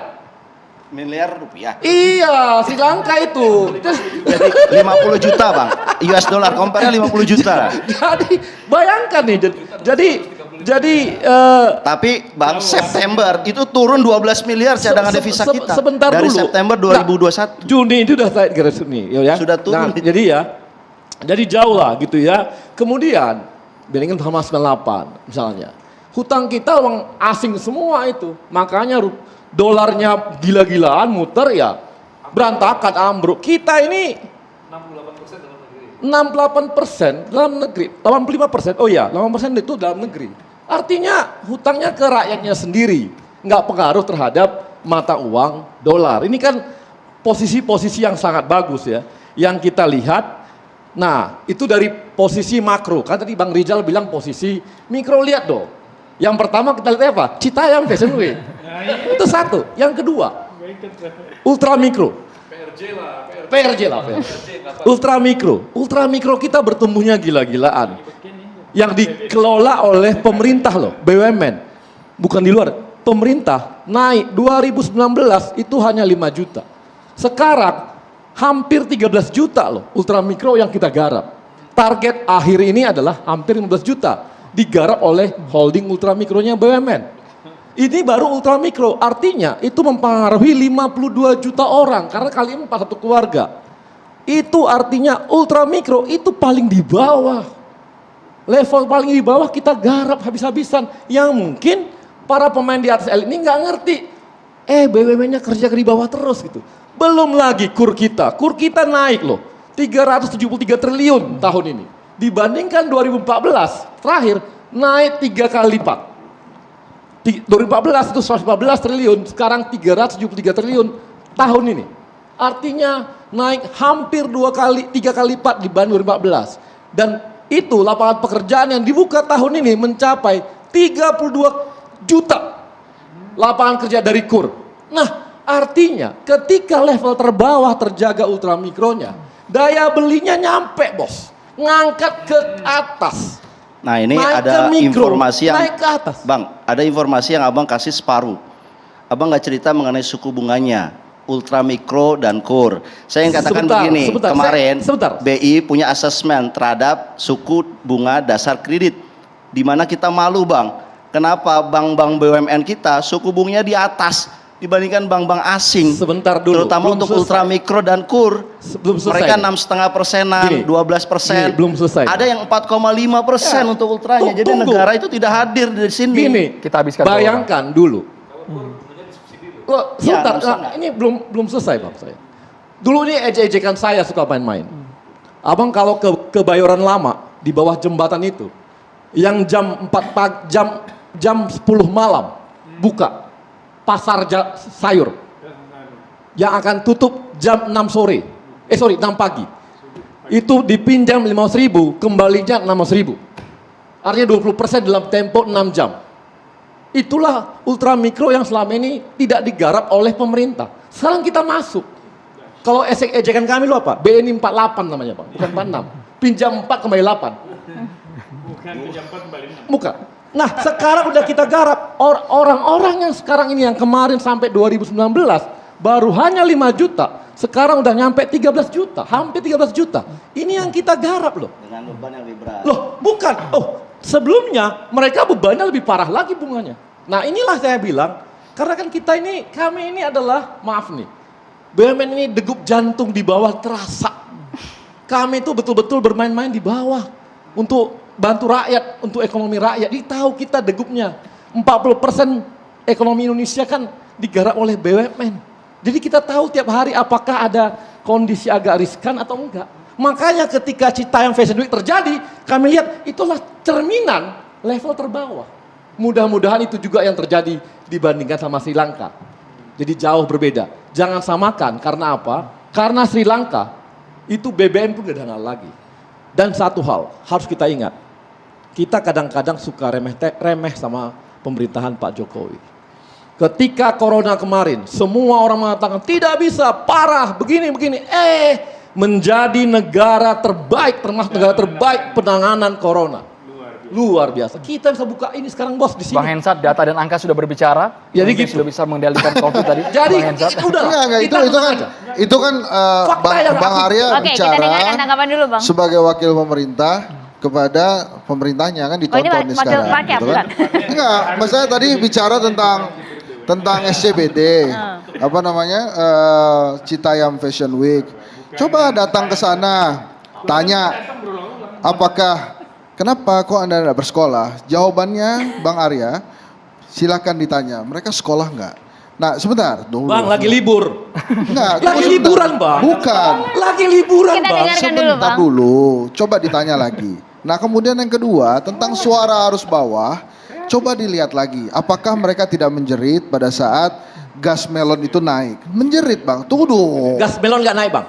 Miliar rupiah. Iya, Sri Lanka itu. Jadi 50 juta Bang. US dollar, compare-nya 50 juta. Jadi bayangkan nih. Jadi tapi Bang, September itu turun 12 miliar cadangan devisa kita. Sebentar dari dulu. September 2021. Juni itu udah naik garis ini, ya. Sudah turun. Nah, jadi jauh lah gitu ya. Kemudian bandingkan sama 98 misalnya. Hutang kita uang asing semua itu. Makanya dolarnya gila-gilaan muter ya berantakan ambruk. Kita ini 68% dalam negeri, 85%. Oh ya, 8% itu dalam negeri. Artinya hutangnya ke rakyatnya sendiri, nggak pengaruh terhadap mata uang dolar. Ini kan posisi-posisi yang sangat bagus ya, yang kita lihat. Nah, itu dari posisi makro. Kan tadi Bang Rizal bilang posisi mikro, lihat dong. Yang pertama kita lihat apa? Citayam Fashion Week. Itu satu. Yang kedua, ultra mikro. PRJ lah. Ultra mikro kita bertumbuhnya gila-gilaan. Yang dikelola oleh pemerintah loh, BUMN. Bukan di luar. Pemerintah naik 2019 itu hanya 5 juta. Sekarang hampir 13 juta loh ultra mikro yang kita garap. Target akhir ini adalah hampir 15 juta digarap oleh holding ultra mikronya BUMN. Ini baru ultra mikro, artinya itu mempengaruhi 52 juta orang karena kali 4 satu keluarga. Itu artinya ultra mikro itu paling di bawah. Level paling di bawah kita garap habis-habisan. Yang mungkin para pemain di atas elit ini nggak ngerti. BUMN-nya kerja di bawah terus gitu. Belum lagi kur kita naik loh. 373 triliun tahun ini. Dibandingkan 2014, terakhir naik 3 kali lipat. 2014 itu 114 triliun, sekarang 373 triliun tahun ini. Artinya naik hampir 3 kali lipat dibanding 2014. Dan itu lapangan pekerjaan yang dibuka tahun ini mencapai 32 juta lapangan kerja dari kur. Nah, artinya ketika level terbawah terjaga ultramikronya, daya belinya nyampe bos, ngangkat ke atas. Nah ini naik ada mikro, informasi yang, naik ke atas. Bang, ada informasi yang abang kasih separuh. Abang nggak cerita mengenai suku bunganya, ultramikro dan kur. Saya yang katakan begini, kemarin BI punya asesmen terhadap suku bunga dasar kredit, di mana kita malu bang. Kenapa bank-bank BUMN kita suku bunganya di atas dibandingkan bank-bank asing, sebentar dulu, terutama untuk ultra mikro dan kur. Mereka 6,5%, 12%, belum selesai. Ada yang 4,5% untuk ultranya. Jadi negara itu tidak hadir di sini. Gini, kita habiskan. Bayangkan dulu. Sebentar, ini belum selesai bang saya. Dulu ini ejek-ejekan saya suka main-main. Abang kalau ke Kebayoran Lama di bawah jembatan itu, yang jam 4 pagi, jam 10 malam buka. Pasar sayur yang akan tutup jam 6 sore, 6 pagi, itu dipinjam 5.000, kembalinya 16.000, artinya 20% dalam tempo 6 jam. Itulah ultramikro yang selama ini tidak digarap oleh pemerintah. Sekarang kita masuk. Kalau ejekan kami lu apa? BNI 48 namanya Pak, bukan 46. Pinjam 4 kembali 8. Bukan pinjam 4 kembali 6. Bukan. Nah sekarang udah kita garap, orang-orang yang sekarang ini yang kemarin sampai 2019 baru hanya 5 juta, sekarang udah nyampe 13 juta, hampir 13 juta. Ini yang kita garap loh. Dengan beban yang lebih berat. Loh bukan, sebelumnya mereka bebannya lebih parah lagi bunganya. Nah inilah saya bilang, karena kan kami ini adalah, maaf nih, BUMN ini degup jantung di bawah terasa. Kami itu betul-betul bermain-main di bawah untuk bantu rakyat, untuk ekonomi rakyat. Ini tahu kita degupnya. 40% ekonomi Indonesia kan digarap oleh BUMN. Jadi kita tahu tiap hari apakah ada kondisi agak riskan atau enggak. Makanya ketika Citayam Fashion Week terjadi, kami lihat itulah cerminan level terbawah. Mudah-mudahan itu juga yang terjadi dibandingkan sama Sri Lanka. Jadi jauh berbeda. Jangan samakan, karena apa? Karena Sri Lanka itu BBM pun gak ada lagi. Dan satu hal harus kita ingat, kita kadang-kadang suka remeh sama pemerintahan Pak Jokowi. Ketika corona kemarin, semua orang mengatakan tidak bisa, parah, begini. Menjadi negara terbaik, termasuk negara terbaik penanganan corona. Luar biasa. Kita bisa buka ini sekarang bos di sini. Bang Hensat, data dan angka sudah berbicara. Jadi gitu. Sudah bisa mengendalikan COVID tadi. Jadi udah. Itu kan Bang Arya Oke, bicara kita dengarkan tanggapan dulu Bang. sebagai wakil pemerintah kepada pemerintahnya kan ditonton nih sekarang. Gitu kan? Enggak, Mas saya tadi bicara tentang SCBD, Citayam Fashion Week. Coba datang ke sana, tanya apakah kenapa kok Anda tidak bersekolah? Jawabannya Bang Arya, silakan ditanya, mereka sekolah nggak? Nah sebentar, dulu. Bang, lagi libur. Enggak, Lagi sebentar. liburan, Bang. Bukan. Lagi liburan, Kita Bang. dengarkan dulu, Sebentar Bang. dulu, coba ditanya lagi. Nah kemudian yang kedua, tentang suara arus bawah, coba dilihat lagi. Apakah mereka tidak menjerit pada saat gas melon itu naik? Menjerit Bang, tunggu dong. Gas melon nggak naik, Bang.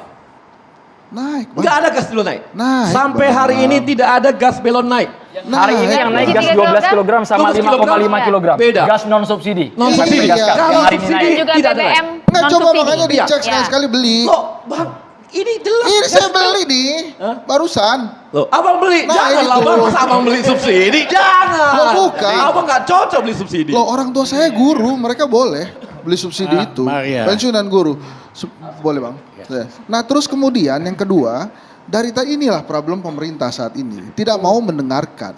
Naik Bang. Nggak ada gas melon naik. Naik, Sampai Bang. hari ini tidak ada gas melon naik. Hari ini yang naik gas 12 kg sama 12 5,5 kg. Beda. Gas non subsidi. Non subsidi. Iya. Kalau Hari ini subsidi naik. juga tidak ada naik. BBM Nggak, non coba subsidi. makanya dicek Iya. sekali-sekali beli. Loh, Bang, ini jelas. Ini saya beli nih, barusan. Loh, abang beli? Nah, Janganlah itu. bang, masa abang beli subsidi? Jangan. Loh, bukan. Abang nggak cocok beli subsidi. Loh orang tua saya guru, mereka boleh beli subsidi itu. Maria. Pensiunan guru. Boleh Bang. Nah terus kemudian yang kedua, dari tadi inilah problem pemerintah saat ini. Tidak mau mendengarkan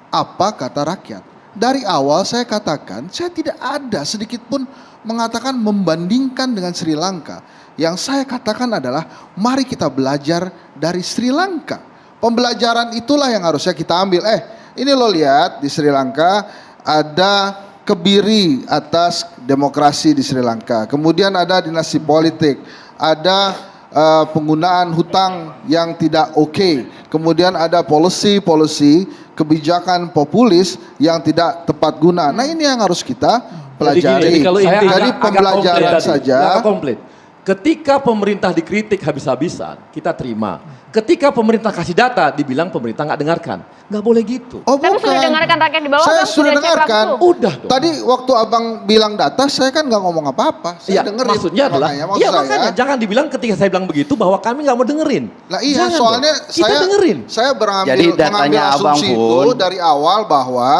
apa kata rakyat. Dari awal saya katakan, saya tidak ada sedikit pun mengatakan membandingkan dengan Sri Lanka. Yang saya katakan adalah mari kita belajar dari Sri Lanka. Pembelajaran itulah yang harusnya kita ambil. Ini lo lihat di Sri Lanka ada kebiri atas demokrasi di Sri Lanka. Kemudian ada dinasti politik, ada penggunaan hutang yang tidak oke. Kemudian ada policy kebijakan populis yang tidak tepat guna. Nah ini yang harus kita pelajari. Jadi kalau Jadi agak pembelajaran komplit tadi, saja. agak komplit. Ketika pemerintah dikritik habis-habisan, kita terima. Ketika pemerintah kasih data, dibilang pemerintah nggak dengarkan. Nggak boleh gitu. Oh Tapi bukan. sudah dengarkan rakyat di bawah, Saya Bang? sudah Sudah cek dengarkan. langsung? Udah dong. Tadi waktu abang bilang data, saya kan nggak ngomong apa-apa. Saya Ya, dengerin. maksudnya adalah, Maksud ya saya, makanya jangan dibilang ketika saya bilang begitu bahwa kami nggak mau dengerin. Lah iya, Jangan soalnya dong. Kita dengerin. saya Jadi mengambil datanya abang asumsi pun- itu dari awal bahwa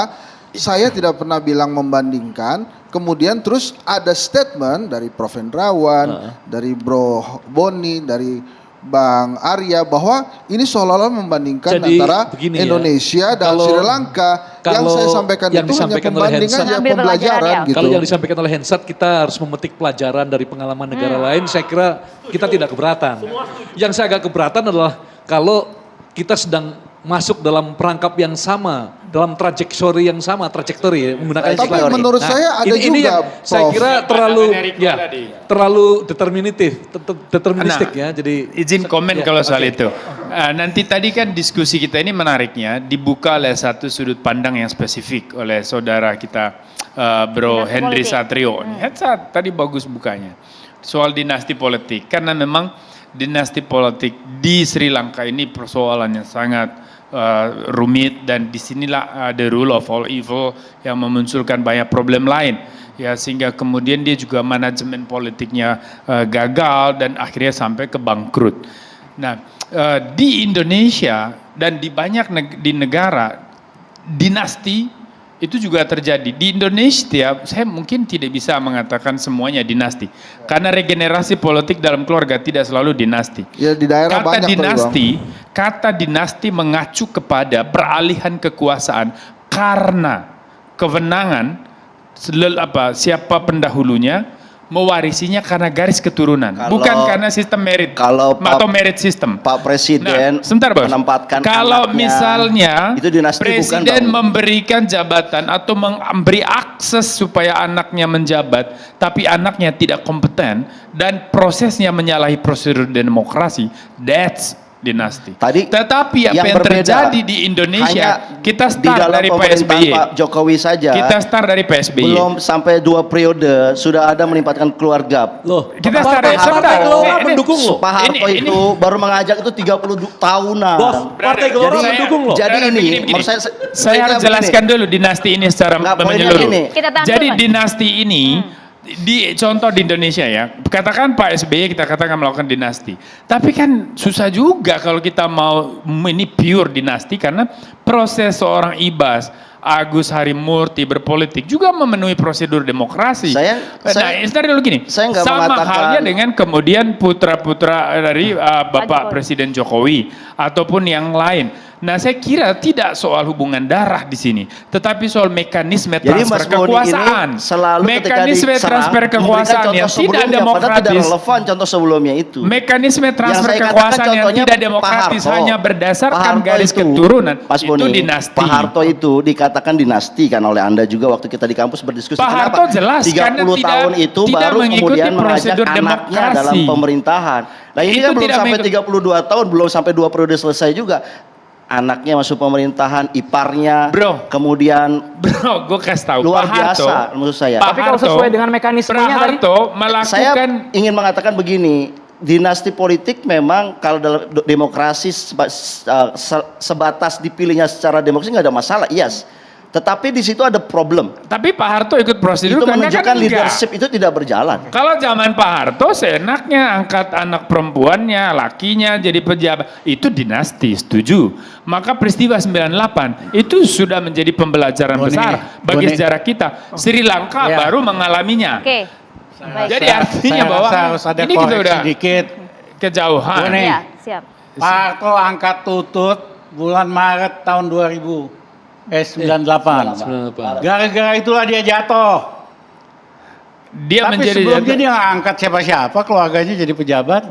saya tidak pernah bilang membandingkan. Kemudian terus ada statement dari Prof. Hendrawan, dari Bro Boni, dari Bang Arya bahwa ini seolah-olah membandingkan Jadi, antara begini ya, Indonesia dan kalau- Sri Lanka. Yang kalau saya sampaikan yang itu hanya disampaikan oleh pembandingan Hansen- aja, Ambil pembelajaran pelajaran ya. gitu. Kalau yang disampaikan oleh Hensat kita harus memetik pelajaran dari pengalaman negara lain, saya kira kita tidak keberatan. Yang saya agak keberatan adalah kalau kita sedang masuk dalam perangkap yang sama, dalam trajektori yang sama, trajektori menggunakan Tapi istilah. menurut saya ada ini juga, yang saya Prof. kira terlalu Ya. terlalu deterministik Nah, ya. Jadi Izin komen ya, kalau soal oke. itu. Nanti tadi kan diskusi kita ini menariknya dibuka oleh satu sudut pandang yang spesifik oleh saudara kita Bro Dinasti Henry politik. Satrio. Hensat tadi bagus bukanya soal dinasti politik karena memang dinasti politik di Sri Lanka ini persoalan yang sangat rumit dan disinilah the rule of all evil yang memunculkan banyak problem lain. Ya sehingga kemudian dia juga manajemen politiknya gagal dan akhirnya sampai ke bangkrut. Nah di Indonesia dan di banyak di negara dinasti itu juga terjadi. Di Indonesia saya mungkin tidak bisa mengatakan semuanya dinasti karena regenerasi politik dalam keluarga tidak selalu dinasti. Ya di daerah banyak Kata dinasti mengacu kepada peralihan kekuasaan karena kewenangan siapa pendahulunya mewarisinya karena garis keturunan, Kalau- bukan karena sistem merit kalau atau merit system. Pak Presiden sebentar bos. menempatkan Kalau anaknya, misalnya itu dinasti bukan, presiden Bang. memberikan jabatan atau memberi akses supaya anaknya menjabat, tapi anaknya tidak kompeten dan prosesnya menyalahi prosedur demokrasi, that's dinasti. Tetapi apa yang berbeda terjadi di Indonesia, hanya kita di start dalam dari pemerintahan PSBY. Pak Jokowi saja. Kita start dari PSBY. Belum sampai 2 periode sudah ada menempatkan keluarga. Loh, Kita start dari Partai Gelora mendukung loh. Pak Harto Ini- itu baru mengajak itu 30 tahunan. Bos, Partai Gelora mendukung loh. Jadi ini, begini. menurut Saya harus begini. jelaskan dulu dinasti ini secara Nggak, poinnya menyeluruh. gini. Kita tahan Jadi dulu, Mas. dinasti ini di contoh di Indonesia ya, katakan Pak SBY kita katakan melakukan dinasti. Tapi kan susah juga kalau kita mau ini pure dinasti karena proses seorang Ibas Agus Harimurti berpolitik juga memenuhi prosedur demokrasi. Sebentar dulu gini. saya nggak sama mengatakan- halnya dengan kemudian putra-putra dari Bapak Jokowi. Presiden Jokowi ataupun yang lain. Nah, saya kira tidak soal hubungan darah di sini, tetapi soal mekanisme Jadi transfer Mas Boni kekuasaan. ini selalu Mekanisme ketika transfer diserang, kekuasaan memberikan yang contoh tidak sebelumnya, padahal tidak demokratis. relevan contoh sebelumnya itu. Mekanisme transfer saya katakan kekuasaan yang contohnya tidak Pak demokratis Harto. hanya berdasarkan Pak Harto garis itu, keturunan. Mas Itu Boni, dinasti. Pak Harto itu dikatakan dinasti kan oleh Anda juga waktu kita di kampus berdiskusi. Pak Kenapa? Harto jelas 30 karena tahun itu tidak baru mengikuti kemudian mengajak prosedur anaknya demokrasi. dalam pemerintahan. Nah ini Itu kan belum tidak sampai mengikut- 32 tahun, belum sampai 2 periode selesai juga. Anaknya masuk pemerintahan, iparnya, Bro. kemudian Bro, gue kasih tahu luar Pak Harto, biasa menurut saya. Pak Tapi kalau Harto- sesuai dengan mekanismenya Pak tadi, Harto Saya melakukan ingin mengatakan begini, dinasti politik memang kalau dalam demokrasi sebatas dipilihnya secara demokrasi nggak ada masalah, yes. Tetapi di situ ada problem. tapi Pak Harto ikut prosedur Itu karena menunjukkan kan enggak. leadership itu tidak berjalan. Kalau zaman Pak Harto seenaknya angkat anak perempuannya, lakinya jadi pejabat. Itu dinasti, setuju. Maka peristiwa 98 itu sudah menjadi pembelajaran Boni, besar bagi Boni. sejarah kita. Sri Lanka Ya. baru mengalaminya. Oke. Baik. Jadi artinya Saya bahwa rasa harus ada ini kita koreksi udah sedikit. kejauhan. Boni. Ya, siap. Pak Harto angkat tutut bulan Maret tahun 98. Gara-gara itulah dia jatuh. Dia Tapi menjadi sebelumnya dia nggak angkat siapa-siapa, keluarganya jadi pejabat.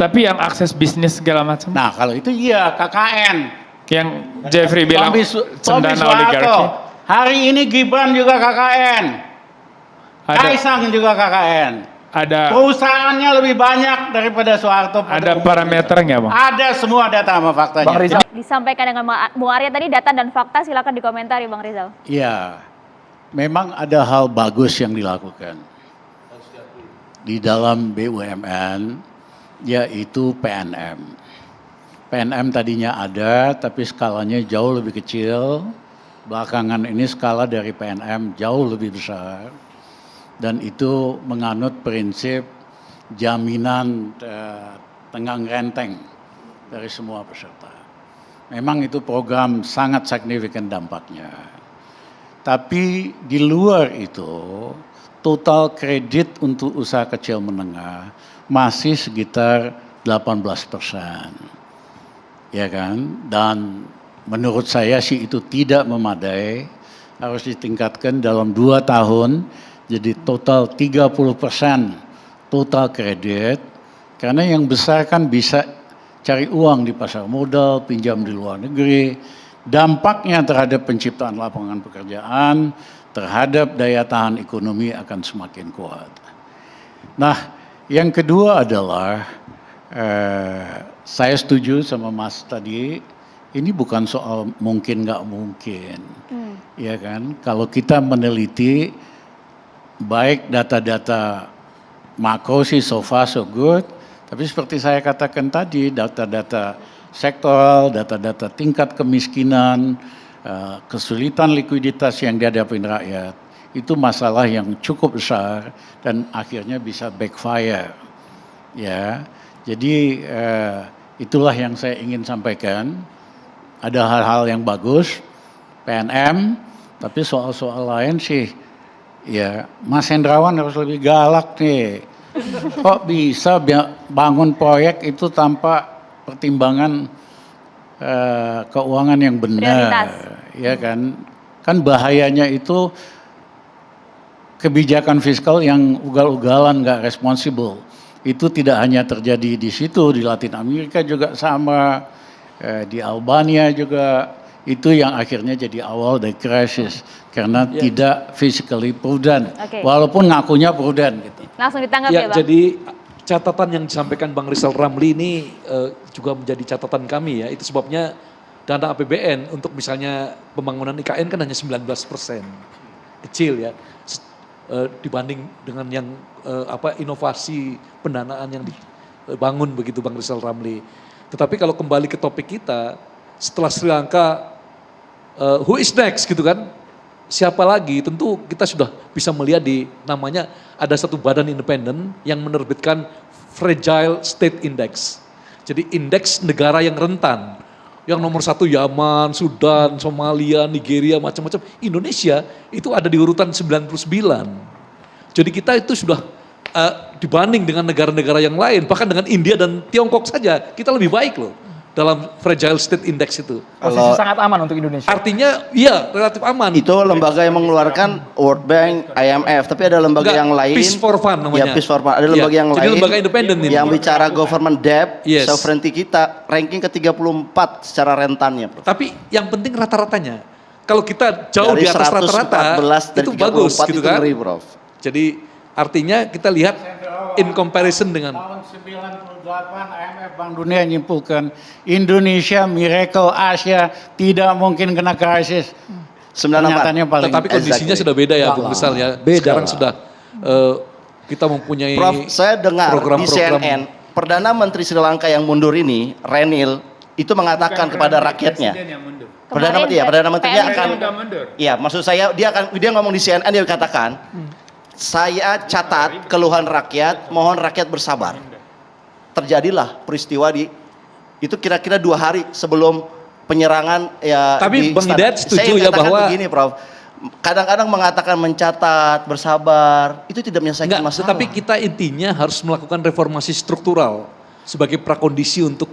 tapi yang akses bisnis segala macam. Nah kalau itu iya KKN. Yang Jeffrey bilang Tommy cendana Soeharto. oligarki. Hari ini Gibran juga KKN. Kaisang juga KKN. Ada Perusahaannya lebih banyak daripada Soeharto. ada parameternya, Bang. Ada semua data sama faktanya. Bang Rizal, Disampaikan dengan Bung Arya tadi data dan fakta, silakan dikomentari Bang Rizal. Iya, memang ada hal bagus yang dilakukan di dalam BUMN, yaitu PNM. PNM tadinya ada, tapi skalanya jauh lebih kecil. Belakangan ini skala dari PNM jauh lebih besar. Dan itu menganut prinsip jaminan tenggang renteng dari semua peserta. Memang itu program sangat signifikan dampaknya. Tapi di luar itu, total kredit untuk usaha kecil menengah masih sekitar 18%. Ya kan? Dan menurut saya sih itu tidak memadai, harus ditingkatkan dalam 2 tahun jadi total 30% total kredit, karena yang besar kan bisa cari uang di pasar modal, pinjam di luar negeri, dampaknya terhadap penciptaan lapangan pekerjaan, terhadap daya tahan ekonomi akan semakin kuat. Nah, yang kedua adalah saya setuju sama Mas tadi, ini bukan soal mungkin nggak mungkin, ya kan? Kalau kita meneliti baik data-data makro sih so far so good, tapi seperti saya katakan tadi, data-data sektoral, data-data tingkat kemiskinan, kesulitan likuiditas yang dihadapi rakyat, itu masalah yang cukup besar dan akhirnya bisa backfire. Ya, jadi itulah yang saya ingin sampaikan. Ada hal-hal yang bagus, PNM, tapi soal-soal lain sih, ya Mas Hendrawan harus lebih galak nih. Kok bisa bangun proyek itu tanpa pertimbangan keuangan yang benar, ya kan? Kan bahayanya itu kebijakan fiskal yang ugal-ugalan, nggak responsibel. Itu tidak hanya terjadi di situ, di Latin Amerika juga sama, di Albania juga. Itu yang akhirnya jadi awal dari krisis karena tidak physically prudent, walaupun ngakunya prudent gitu. Langsung ditanggapi ya, Bang. Jadi catatan yang disampaikan Bang Rizal Ramli ini juga menjadi catatan kami ya. Itu sebabnya dana APBN untuk misalnya pembangunan IKN kan hanya 19%. Kecil ya. Dibanding dengan yang inovasi pendanaan yang dibangun begitu Bang Rizal Ramli. Tetapi kalau kembali ke topik kita, setelah Sri Lanka, who is next gitu kan? Siapa lagi? Tentu kita sudah bisa melihat di namanya ada satu badan independen yang menerbitkan Fragile State Index. Jadi indeks negara yang rentan. Yang nomor 1 Yaman, Sudan, Somalia, Nigeria, macam-macam. Indonesia itu ada di urutan 99. Jadi kita itu sudah dibanding dengan negara-negara yang lain, bahkan dengan India dan Tiongkok saja, kita lebih baik loh. dalam fragile state index itu. Posisi sangat aman untuk Indonesia. Artinya iya relatif aman. Itu lembaga yang mengeluarkan World Bank, IMF, tapi ada lembaga Enggak, yang lain. Peace for Fund namanya. Ya, Peace for Fund. Ada lembaga Iya, yang jadi lain. lembaga independen ini. Yang bicara government debt, Yes. sovereignty kita ranking ke-34 secara rentannya, Prof. Tapi yang penting rata-ratanya. Kalau kita jauh Dari di atas 114 rata-rata dari itu bagus 34 gitu itu kan. ngeri, Prof. Jadi artinya kita lihat in comparison dengan Tahun 98 IMF Bank Dunia menyimpulkan Indonesia miracle Asia tidak mungkin kena krisis. 94. Pernyataannya paling tetapi kondisinya sudah beda ya Bung Rizal ya. Sekarang sudah kita mempunyai Prof, saya dengar di program-program. CNN, Perdana Menteri Sri Lanka yang mundur ini, Ranil, itu mengatakan kepada rakyatnya. Perdana Menterinya akan, iya, maksud saya dia ngomong di CNN, dia katakan, saya catat keluhan rakyat, mohon rakyat bersabar. Terjadilah peristiwa itu kira-kira 2 hari sebelum penyerangan ya. Tapi Bang Hidayat setuju ya bahwa begini, Prof. Kadang-kadang mengatakan mencatat, bersabar, itu tidak menyelesaikan enggak, masalah. tetapi kita intinya harus melakukan reformasi struktural sebagai prakondisi untuk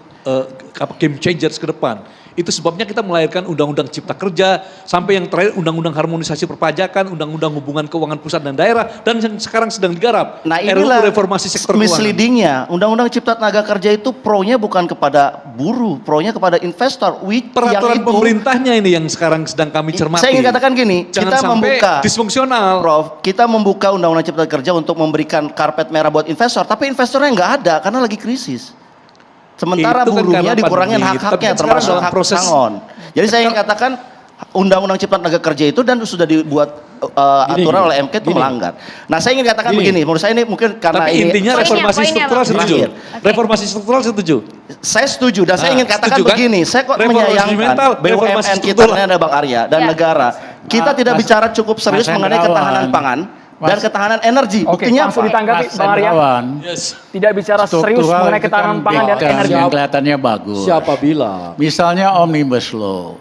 game changers ke depan. Itu sebabnya kita melahirkan Undang-Undang Cipta Kerja, sampai yang terakhir Undang-Undang Harmonisasi Perpajakan, Undang-Undang Hubungan Keuangan Pusat dan Daerah, dan yang sekarang sedang digarap. Nah, RUU inilah reformasi sektor keuangan. misleadingnya. Undang-Undang Cipta Tenaga Kerja itu pro-nya bukan kepada buruh, pro-nya kepada investor. Peraturan pemerintahnya ini yang sekarang sedang kami cermati. Saya ingin katakan gini, Jangan kita sampai membuka disfungsional. Prof, kita membuka Undang-Undang Cipta Kerja untuk memberikan karpet merah buat investor, tapi investornya nggak ada karena lagi krisis. Sementara Itu kan buruhnya karena dikurangin pandemi, hak-haknya, tapi kan termasuk sekarang hak proses- pesangon. Jadi saya ingin katakan Undang-Undang Cipta Tenaga Kerja itu dan sudah dibuat aturan oleh MK itu melanggar. Nah, saya ingin katakan begini, menurut saya ini mungkin karena Tapi ini intinya reformasi Poinnya, struktural Bang. setuju. Terakhir. Reformasi struktural setuju. saya setuju dan saya ingin katakan setuju kan? begini, saya kok Reformasi menyayangkan mental, reformasi BUMN kita struktural. ini ada Bang Arya dan Ya. negara. Kita tidak Mas- bicara cukup serius Mas mengenai Hendrawan. ketahanan pangan dan Mas- ketahanan energi. Oke, Buktinya langsung apa? ditanggapi Mas Bang Arya. Hendrawan, Tidak bicara serius struktural mengenai itu ketahanan kan pangan dan beda energi. yang kelihatannya bagus. Siapa bilang? Misalnya Omnibus Law.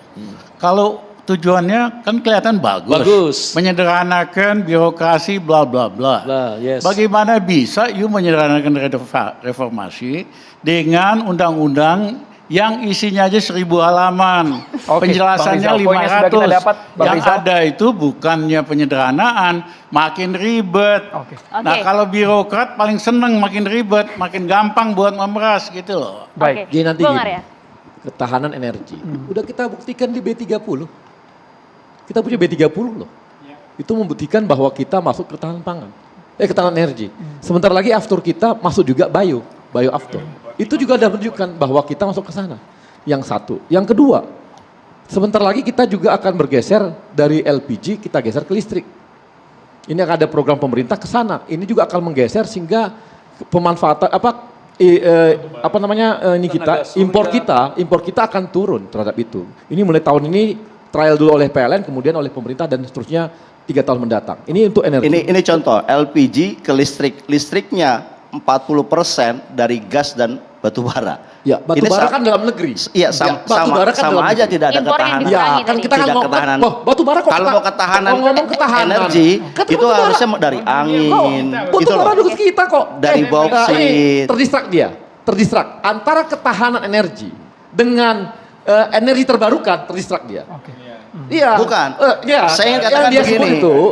Kalau tujuannya kan kelihatan bagus. Bagus. Menyederhanakan birokrasi bla bla bla. Lah, yes. Bagaimana bisa you menyederhanakan reformasi dengan undang-undang yang isinya aja 1000 halaman. Oke, Penjelasannya Bang Rizal, poinnya sudah 500. kita dapat, Bang Yang Rizal. ada itu bukannya penyederhanaan, makin ribet. Oke. Nah, Oke. kalau birokrat paling seneng makin ribet, makin gampang buat memeras gitu loh. Baik. Jadi nanti Bung gini, Arya. ketahanan energi. Udah kita buktikan di B30. Kita punya B30 loh. Itu membuktikan bahwa kita masuk ketahanan pangan. Ketahanan energi. Sebentar lagi aftur kita masuk juga bio aftur. Itu juga sudah menunjukkan bahwa kita masuk ke sana. Yang satu. Yang kedua, sebentar lagi kita juga akan bergeser dari LPG, kita geser ke listrik. Ini akan ada program pemerintah ke sana. Ini juga akan menggeser sehingga pemanfaatan impor kita akan turun terhadap itu. Ini mulai tahun ini trial dulu oleh PLN, kemudian oleh pemerintah dan seterusnya 3 tahun mendatang. Ini untuk energi. Ini contoh LPG ke listriknya 40% dari gas dan batu bara. Ya, batu Ini bara sa- kan dalam negeri. Iya, batu bara kan sama dalam aja negeri. tidak ada Impor yang ketahanan. dikurangi Ya, kan tadi. kita kan Tidak ngomong, ketahanan. batu bara kok Kalau mau ketahanan ngomong ketahanan energi Kan itu batu bara. harusnya dari angin. Batu Itu bara loh. juga kita kok. Dari bauksit. Terdistrak antara ketahanan energi dengan energi terbarukan, terdistrak dia. Iya. Bukan. Iya. Saya ingin katakan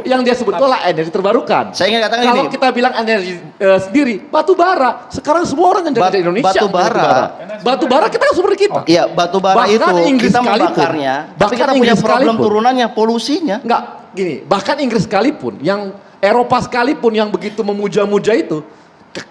yang dia sebut itu adalah energi terbarukan. Saya ingin katakan Kalau gini. kita bilang energi sendiri, batu bara. Sekarang semua orang yang jadi di Indonesia. Batu bara. Batu bara kita kan sumber kita. Iya, batu bara Bahkan itu Inggris kita sekalipun. membakarnya, tapi Bahkan kita punya Inggris problem sekalipun. turunannya, polusinya. Enggak, gini, bahkan Inggris sekalipun, yang Eropa sekalipun yang begitu memuja-muja itu,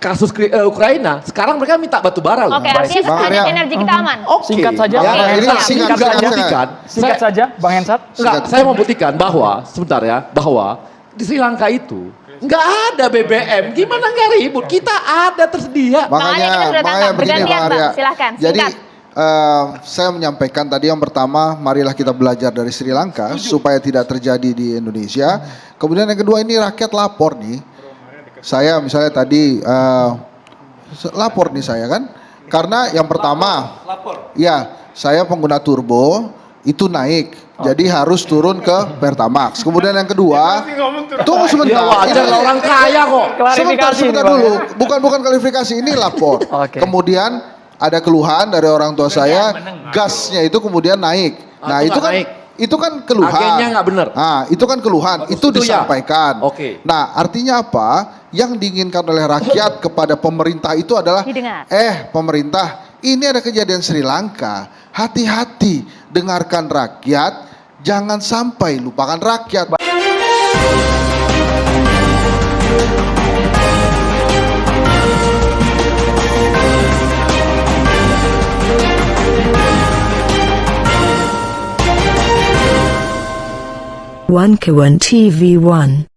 kasus Ukraina, sekarang mereka minta batu bara loh. Oke, artinya Bang ketahanan Arya. energi kita aman. Oke. Singkat saja, Ya, Bang ini Hensat. juga Singkat. membuktikan. Singkat saja, Bang Hensat. Enggak, saya mau buktikan bahwa, sebentar ya, bahwa di Sri Lanka itu nggak ada BBM. Gimana nggak ribut? Kita ada tersedia. Bang Arya, kita sudah tangkap. begini Bergantian, Bang Bang. Arya. Silahkan, Jadi singkat. saya menyampaikan tadi yang pertama, marilah kita belajar dari Sri Lanka supaya tidak terjadi di Indonesia. Kemudian yang kedua, ini rakyat lapor nih. Saya misalnya tadi lapor nih saya kan, karena yang pertama, ya saya pengguna turbo itu naik, jadi harus turun ke Pertamax. Kemudian yang kedua, tunggu Ya sebentar. wajar lah, orang kaya kok. Sebentar Klarifikasi dulu. nih, Bang. Bukan klarifikasi, ini lapor. Oke. Kemudian ada keluhan dari orang tua saya, gasnya itu kemudian naik. Nah, itu itu kan naik. itu kan keluhan. Agennya nggak benar. Nah, itu kan keluhan, Bagus, itu itu ya. disampaikan. Oke. Nah, artinya apa? Yang diinginkan oleh rakyat kepada pemerintah itu adalah Didengar. pemerintah, ini ada kejadian Sri Lanka. Hati-hati, dengarkan rakyat, jangan sampai lupakan rakyat. One Kawan TV 1.